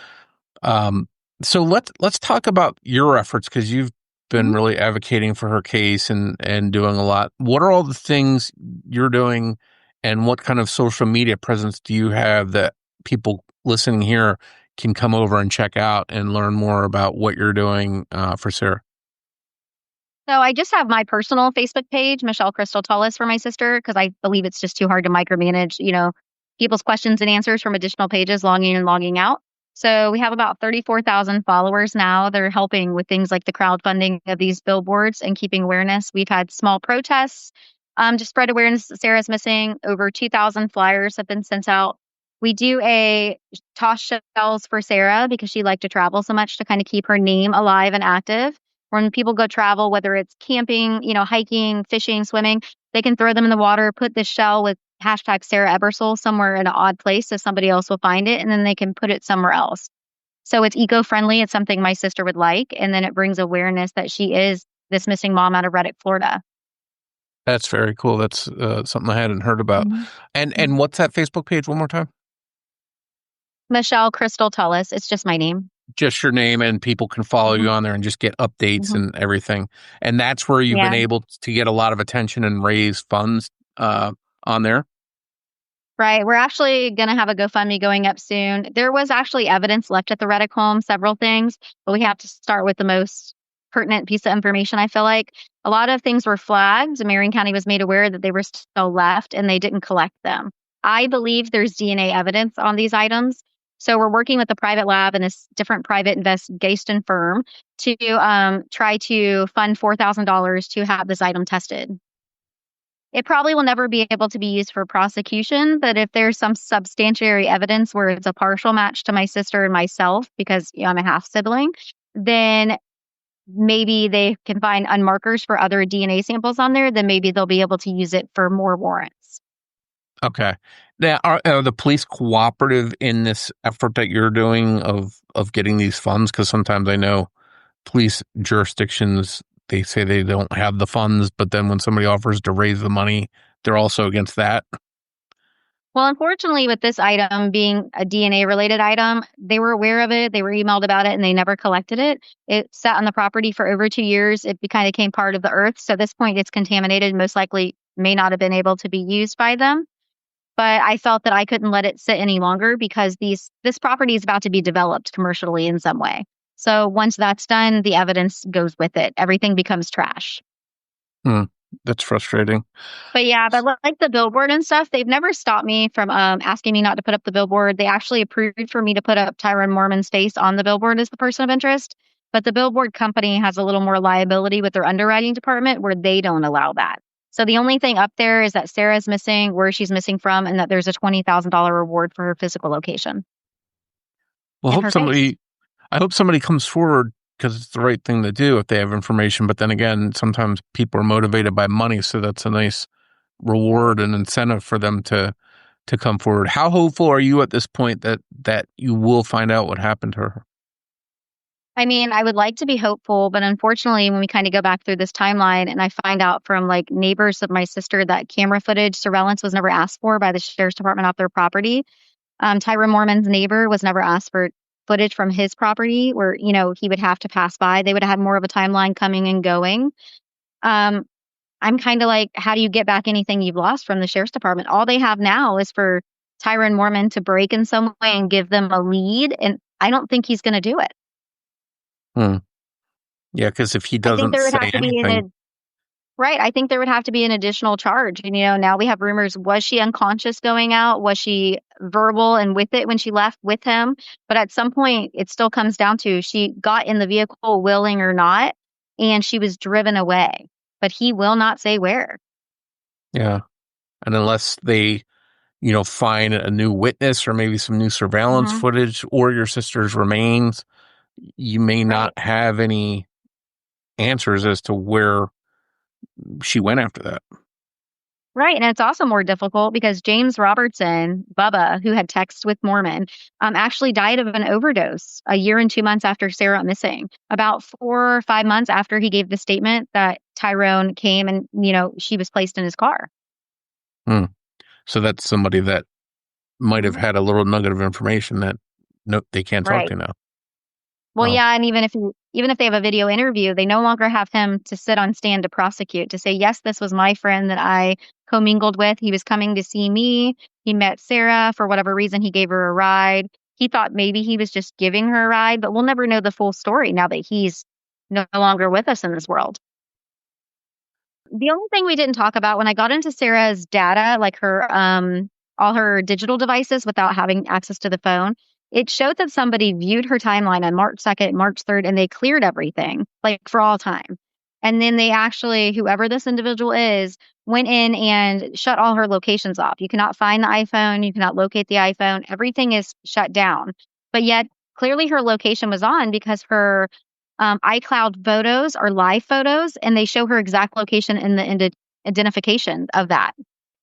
So let's talk about your efforts, because you've been really advocating for her case and doing a lot. What are all the things you're doing, and what kind of social media presence do you have that people listening here can come over and check out and learn more about what you're doing for Sara? So I just have my personal Facebook page, Michele Crystal Tullis, for my sister, because I believe it's just too hard to micromanage, people's questions and answers from additional pages, logging in and logging out. So we have about 34,000 followers now. They're helping with things like the crowdfunding of these billboards and keeping awareness. We've had small protests to spread awareness that Sara's missing. Over 2,000 flyers have been sent out. We do a toss shells for Sara because she liked to travel so much, to kind of keep her name alive and active. When people go travel, whether it's camping, hiking, fishing, swimming, they can throw them in the water, put this shell with hashtag Sara Ebersole somewhere in an odd place so somebody else will find it, and then they can put it somewhere else. So it's eco-friendly. It's something my sister would like. And then it brings awareness that she is this missing mom out of Reddick, Florida. That's very cool. That's something I hadn't heard about. Mm-hmm. And what's that Facebook page one more time? Michele Crystal Tullis. It's just my name. Just your name, and people can follow you on there and just get updates and everything. And that's where you've been able to get a lot of attention and raise funds on there. Right. We're actually going to have a GoFundMe going up soon. There was actually evidence left at the Reddick home, several things, but we have to start with the most pertinent piece of information, I feel like. A lot of things were flagged. Marion County was made aware that they were still left and they didn't collect them. I believe there's DNA evidence on these items. So we're working with a private lab and a different private investigation firm to try to fund $4,000 to have this item tested. It probably will never be able to be used for prosecution, but if there's some substantiary evidence where it's a partial match to my sister and myself, because I'm a half sibling, then maybe they can find unmarkers for other DNA samples on there, then maybe they'll be able to use it for more warrants. Okay. Now, are the police cooperative in this effort that you're doing of getting these funds? Because sometimes I know police jurisdictions, they say they don't have the funds, but then when somebody offers to raise the money, they're also against that. Well, unfortunately, with this item being a DNA-related item, they were aware of it, they were emailed about it, and they never collected it. It sat on the property for over 2 years. It kind of became part of the earth. So at this point, it's contaminated, most likely may not have been able to be used by them. But I felt that I couldn't let it sit any longer because this property is about to be developed commercially in some way. So once that's done, the evidence goes with it. Everything becomes trash. That's frustrating. But like the billboard and stuff, they've never stopped me from asking me not to put up the billboard. They actually approved for me to put up Tyrone Mormon's face on the billboard as the person of interest. But the billboard company has a little more liability with their underwriting department where they don't allow that. So the only thing up there is that Sarah's missing, where she's missing from, and that there's a $20,000 reward for her physical location. Well, I hope somebody comes forward because it's the right thing to do if they have information. But then again, sometimes people are motivated by money, so that's a nice reward and incentive for them to come forward. How hopeful are you at this point that you will find out what happened to her? I mean, I would like to be hopeful, but unfortunately, when we kind of go back through this timeline and I find out from like neighbors of my sister that camera footage surveillance was never asked for by the sheriff's department off their property. Tyrone Mormon's neighbor was never asked for footage from his property where, he would have to pass by. They would have had more of a timeline coming and going. I'm kind of like, how do you get back anything you've lost from the sheriff's department? All they have now is for Tyrone Mormon to break in some way and give them a lead. And I don't think he's going to do it. Yeah, because if he doesn't say anything. Right. I think there would have to be an additional charge. And, now we have rumors. Was she unconscious going out? Was she verbal and with it when she left with him? But at some point, it still comes down to she got in the vehicle willing or not, and she was driven away. But he will not say where. Yeah. And unless they, find a new witness or maybe some new surveillance footage or your sister's remains, you may not have any answers as to where she went after that. Right. And it's also more difficult because James Robertson, Bubba, who had texted with Mormon, actually died of an overdose a year and 2 months after Sarah went missing. About 4 or 5 months after he gave the statement that Tyrone came and, she was placed in his car. So that's somebody that might have had a little nugget of information that they can't talk to now. Well, yeah, and even if they have a video interview, they no longer have him to sit on stand to prosecute, to say, yes, this was my friend that I commingled with. He was coming to see me. He met Sarah. For whatever reason, he gave her a ride. He thought maybe he was just giving her a ride, but we'll never know the full story now that he's no longer with us in this world. The only thing we didn't talk about when I got into Sarah's data, like her all her digital devices without having access to the phone, it showed that somebody viewed her timeline on March 2nd, March 3rd, and they cleared everything, like for all time. And then they actually, whoever this individual is, went in and shut all her locations off. You cannot find the iPhone. You cannot locate the iPhone. Everything is shut down. But yet, clearly her location was on because her iCloud photos are live photos, and they show her exact location in the identification of that.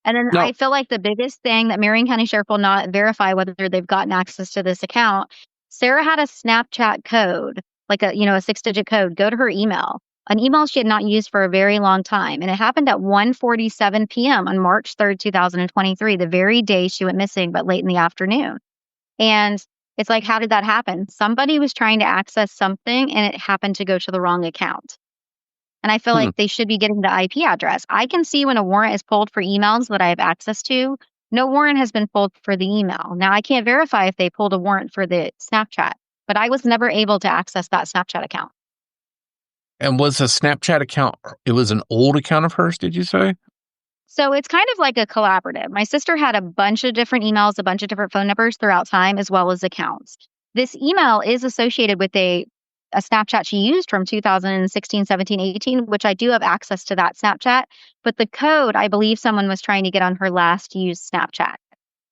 And then I feel like the biggest thing that Marion County Sheriff will not verify whether they've gotten access to this account, Sarah had a Snapchat code, like a 6-digit code, go to her email, an email she had not used for a very long time. And it happened at 1:47 p.m. on March 3rd, 2023, the very day she went missing, but late in the afternoon. And it's like, how did that happen? Somebody was trying to access something and it happened to go to the wrong account. And I feel like they should be getting the IP address. I can see when a warrant is pulled for emails that I have access to. No warrant has been pulled for the email. Now, I can't verify if they pulled a warrant for the Snapchat, but I was never able to access that Snapchat account. And was a Snapchat account, it was an old account of hers, did you say? So it's kind of like a collaborative. My sister had a bunch of different emails, a bunch of different phone numbers throughout time, as well as accounts. This email is associated with a Snapchat she used from 2016, 17, 18, which I do have access to that Snapchat. But the code, I believe someone was trying to get on her last used Snapchat.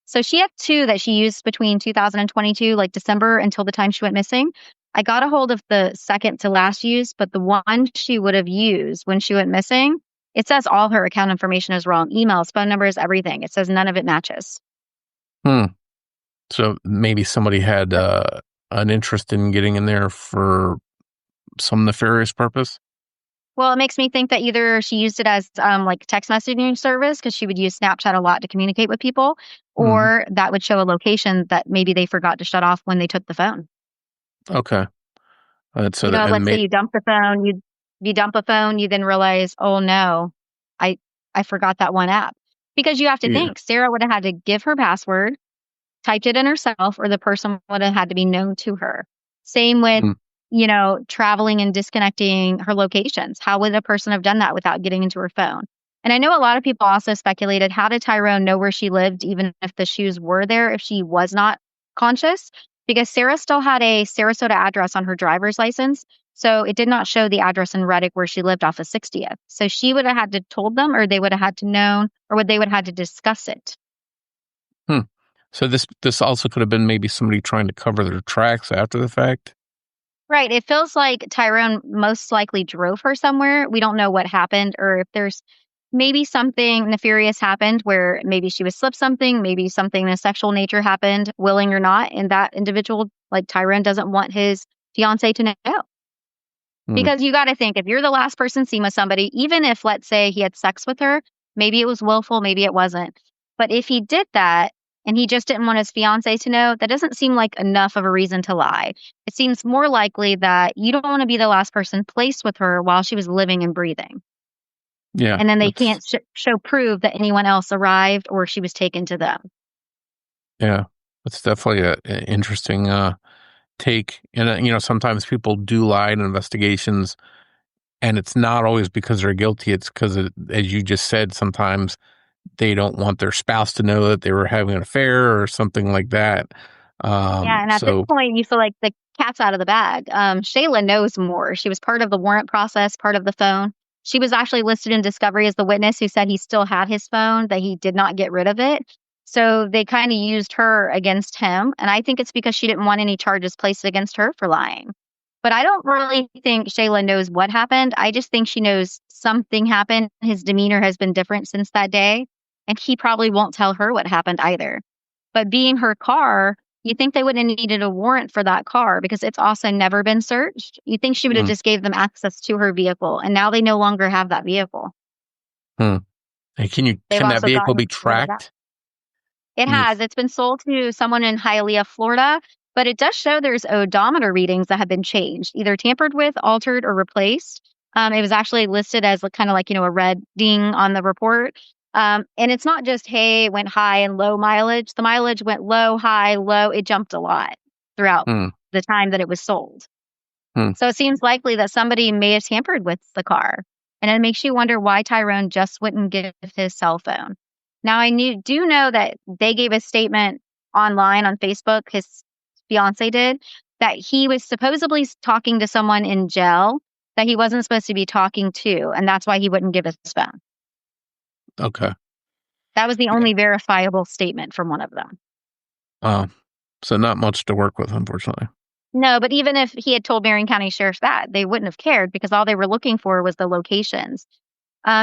So she had 2 that she used between 2022, like December, until the time she went missing. I got a hold of the second to last use, but the one she would have used when she went missing, it says all her account information is wrong. Emails, phone numbers, everything. It says none of it matches. So maybe somebody had an interest in getting in there for some nefarious purpose? Well, it makes me think that either she used it as like text messaging service because she would use Snapchat a lot to communicate with people, or that would show a location that maybe they forgot to shut off when they took the phone. Okay. Let's say you dump the phone, you dump a phone, you then realize, oh no, I forgot that one app. Because you have to think, Sarah would have had to give her password, typed it in herself, or the person would have had to be known to her. Same with, traveling and disconnecting her locations. How would a person have done that without getting into her phone? And I know a lot of people also speculated, how did Tyrone know where she lived, even if the shoes were there, if she was not conscious? Because Sarah still had a Sarasota address on her driver's license, So it did not show the address in Reddick where she lived off of 60th. So she would have had to told them, or they would have had to known, or they would have had to discuss it. So this also could have been maybe somebody trying to cover their tracks after the fact? Right. It feels like Tyrone most likely drove her somewhere. We don't know what happened, or if there's maybe something nefarious happened where maybe she was slipped something, maybe something of sexual nature happened, willing or not, and that individual, like Tyrone, doesn't want his fiance to know. Because you got to think, if you're the last person seen with somebody, even if, let's say, he had sex with her, maybe it was willful, maybe it wasn't. But if he did that and he just didn't want his fiance to know, that doesn't seem like enough of a reason to lie. It seems more likely that you don't want to be the last person placed with her while she was living and breathing. Yeah. And then they can't show proof that anyone else arrived or she was taken to them. Yeah. That's definitely an interesting take. And, sometimes people do lie in investigations, and it's not always because they're guilty. It's because, as you just said, sometimes they don't want their spouse to know that they were having an affair or something like that. And at this point, you feel like the cat's out of the bag. Shayla knows more. She was part of the warrant process, part of the phone. She was actually listed in discovery as the witness who said he still had his phone, that he did not get rid of it. So they kind of used her against him. And I think it's because she didn't want any charges placed against her for lying. But I don't really think Shayla knows what happened. I just think she knows something happened. His demeanor has been different since that day. And he probably won't tell her what happened either. But being her car, you think they wouldn't have needed a warrant for that car because it's also never been searched. You think she would have just gave them access to her vehicle, and now they no longer have that vehicle. And can that vehicle be tracked? It has. It's been sold to someone in Hialeah, Florida, but it does show there's odometer readings that have been changed, either tampered with, altered, or replaced. It was actually listed as kind of like, a red ding on the report. And it's not just, hey, it went high and low mileage. The mileage went low, high, low. It jumped a lot throughout the time that it was sold. So it seems likely that somebody may have tampered with the car. And it makes you wonder why Tyrone just wouldn't give his cell phone. Now, I do know that they gave a statement online on Facebook, his fiance did, that he was supposedly talking to someone in jail that he wasn't supposed to be talking to. And that's why he wouldn't give his phone. Okay. That was the only verifiable statement from one of them. So not much to work with, unfortunately. No, but even if he had told Marion County Sheriff that, they wouldn't have cared because all they were looking for was the locations.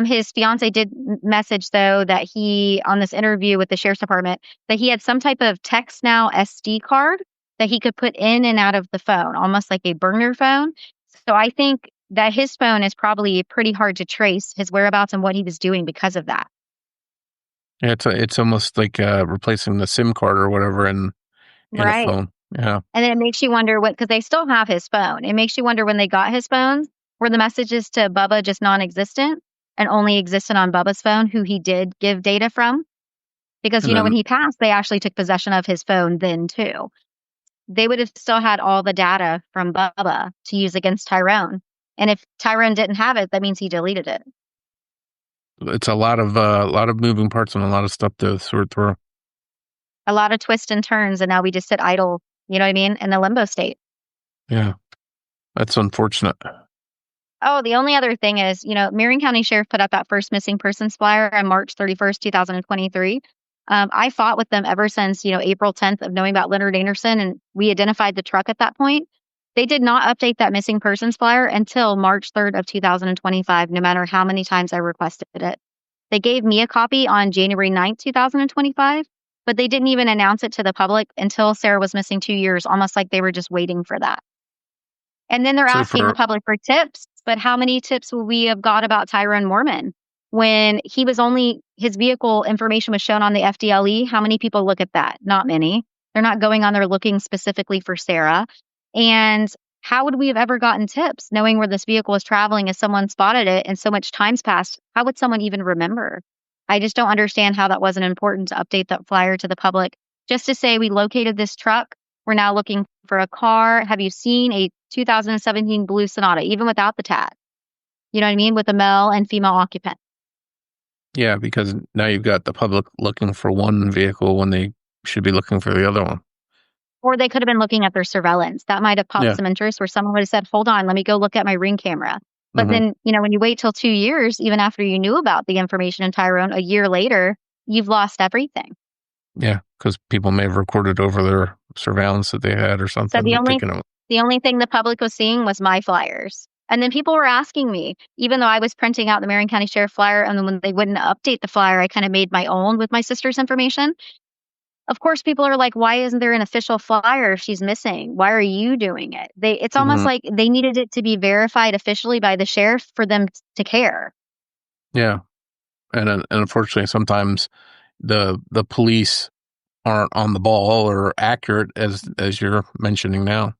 His fiance did message, though, that he, on this interview with the Sheriff's Department, that he had some type of text now SD card that he could put in and out of the phone, almost like a burner phone. So I think that his phone is probably pretty hard to trace his whereabouts and what he was doing because of that. Yeah, it's almost like replacing the SIM card or whatever in a phone. Yeah. And then it makes you wonder because they still have his phone. It makes you wonder when they got his phone, were the messages to Bubba just non-existent and only existed on Bubba's phone, who he did give data from? Because, when he passed, they actually took possession of his phone then, too. They would have still had all the data from Bubba to use against Tyrone. And if Tyrone didn't have it, that means he deleted it. It's a lot of moving parts and a lot of stuff to sort through. A lot of twists and turns, and now we just sit idle, in the limbo state. Yeah, that's unfortunate. Oh, the only other thing is, Marion County Sheriff put up that first missing persons flyer on March 31st, 2023. I fought with them ever since, April 10th of knowing about Leonard Anderson, and we identified the truck at that point. They did not update that missing persons flyer until March 3rd of 2025, no matter how many times I requested it. They gave me a copy on January 9th, 2025, but they didn't even announce it to the public until Sarah was missing 2 years, almost like they were just waiting for that. And then they're asking the public for tips, but how many tips will we have got about Tyrone Mormon? When he was his vehicle information was shown on the FDLE, how many people look at that? Not many. They're not going on there looking specifically for Sarah. And how would we have ever gotten tips knowing where this vehicle was traveling if someone spotted it and so much time's passed? How would someone even remember? I just don't understand how that wasn't important to update that flyer to the public. Just to say we located this truck. We're now looking for a car. Have you seen a 2017 blue Sonata, even without the tag? You know what I mean? With a male and female occupant. Yeah, because now you've got the public looking for one vehicle when they should be looking for the other one. Or they could have been looking at their surveillance. That might have popped some interest where someone would have said, hold on, let me go look at my Ring camera. But then, when you wait till 2 years, even after you knew about the information in Tyrone, a year later, you've lost everything. Yeah, because people may have recorded over their surveillance that they had or something. So the only thing the public was seeing was my flyers. And then people were asking me, even though I was printing out the Marion County Sheriff flyer, and then when they wouldn't update the flyer, I kind of made my own with my sister's information. Of course, people are like, why isn't there an official flyer if she's missing? Why are you doing it? It's almost like they needed it to be verified officially by the sheriff for them to care. Yeah. And unfortunately, sometimes the police aren't on the ball or accurate as you're mentioning now.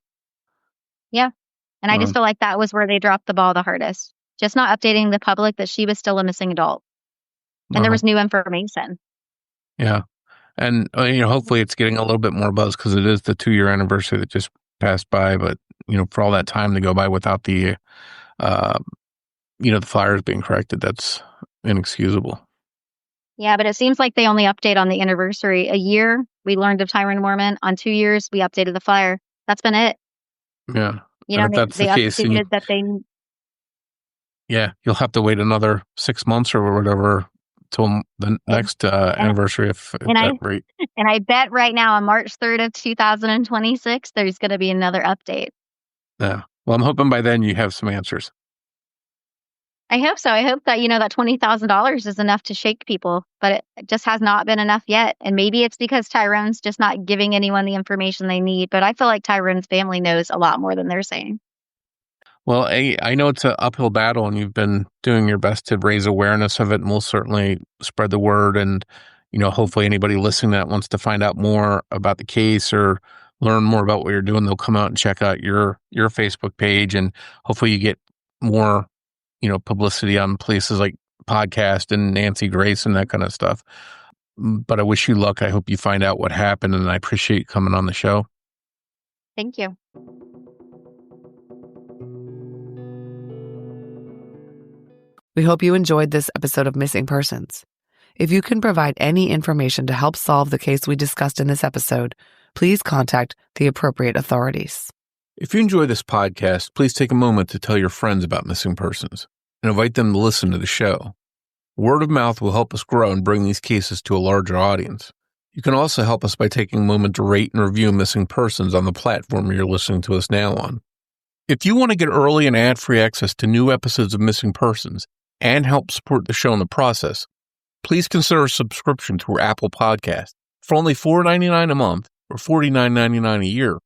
Yeah. And I just feel like that was where they dropped the ball the hardest. Just not updating the public that she was still a missing adult. And there was new information. Yeah. And, hopefully it's getting a little bit more buzz because it is the 2-year anniversary that just passed by. But, for all that time to go by without the, the flyers being corrected, that's inexcusable. Yeah, but it seems like they only update on the anniversary. A year, we learned of Tyrone Mormon. On 2 years, we updated the flyer. That's been it. Yeah. If that's the case, yeah, you'll have to wait another 6 months or whatever till the next anniversary. And I bet right now on March 3rd of 2026, there's going to be another update. Yeah. Well, I'm hoping by then you have some answers. I hope so. I hope that, that $20,000 is enough to shake people, but it just has not been enough yet. And maybe it's because Tyrone's just not giving anyone the information they need. But I feel like Tyrone's family knows a lot more than they're saying. Well, I know it's an uphill battle, and you've been doing your best to raise awareness of it, and we'll certainly spread the word. And, hopefully anybody listening that wants to find out more about the case or learn more about what you're doing, they'll come out and check out your Facebook page, and hopefully you get more, publicity on places like Podcast and Nancy Grace and that kind of stuff. But I wish you luck. I hope you find out what happened, and I appreciate you coming on the show. Thank you. We hope you enjoyed this episode of Missing Persons. If you can provide any information to help solve the case we discussed in this episode, please contact the appropriate authorities. If you enjoy this podcast, please take a moment to tell your friends about Missing Persons and invite them to listen to the show. Word of mouth will help us grow and bring these cases to a larger audience. You can also help us by taking a moment to rate and review Missing Persons on the platform you're listening to us now on. If you want to get early and ad-free access to new episodes of Missing Persons and help support the show in the process, please consider a subscription to our Apple Podcast. For only $4.99 a month or $49.99 a year,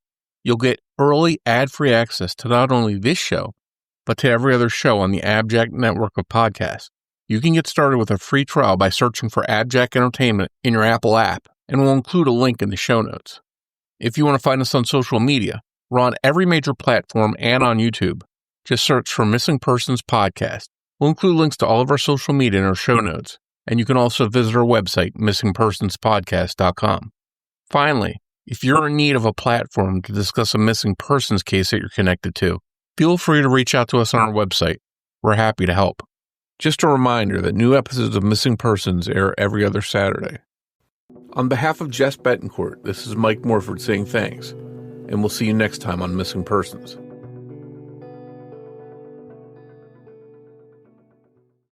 you'll get early ad-free access to not only this show, but to every other show on the AbJack network of podcasts. You can get started with a free trial by searching for AbJack Entertainment in your Apple app, and we'll include a link in the show notes. If you want to find us on social media, we're on every major platform and on YouTube. Just search for Missing Persons Podcast. We'll include links to all of our social media in our show notes, and you can also visit our website, missingpersonspodcast.com. Finally, if you're in need of a platform to discuss a missing persons case that you're connected to, feel free to reach out to us on our website. We're happy to help. Just a reminder that new episodes of Missing Persons air every other Saturday. On behalf of Jess Betancourt, this is Mike Morford saying thanks, and we'll see you next time on Missing Persons.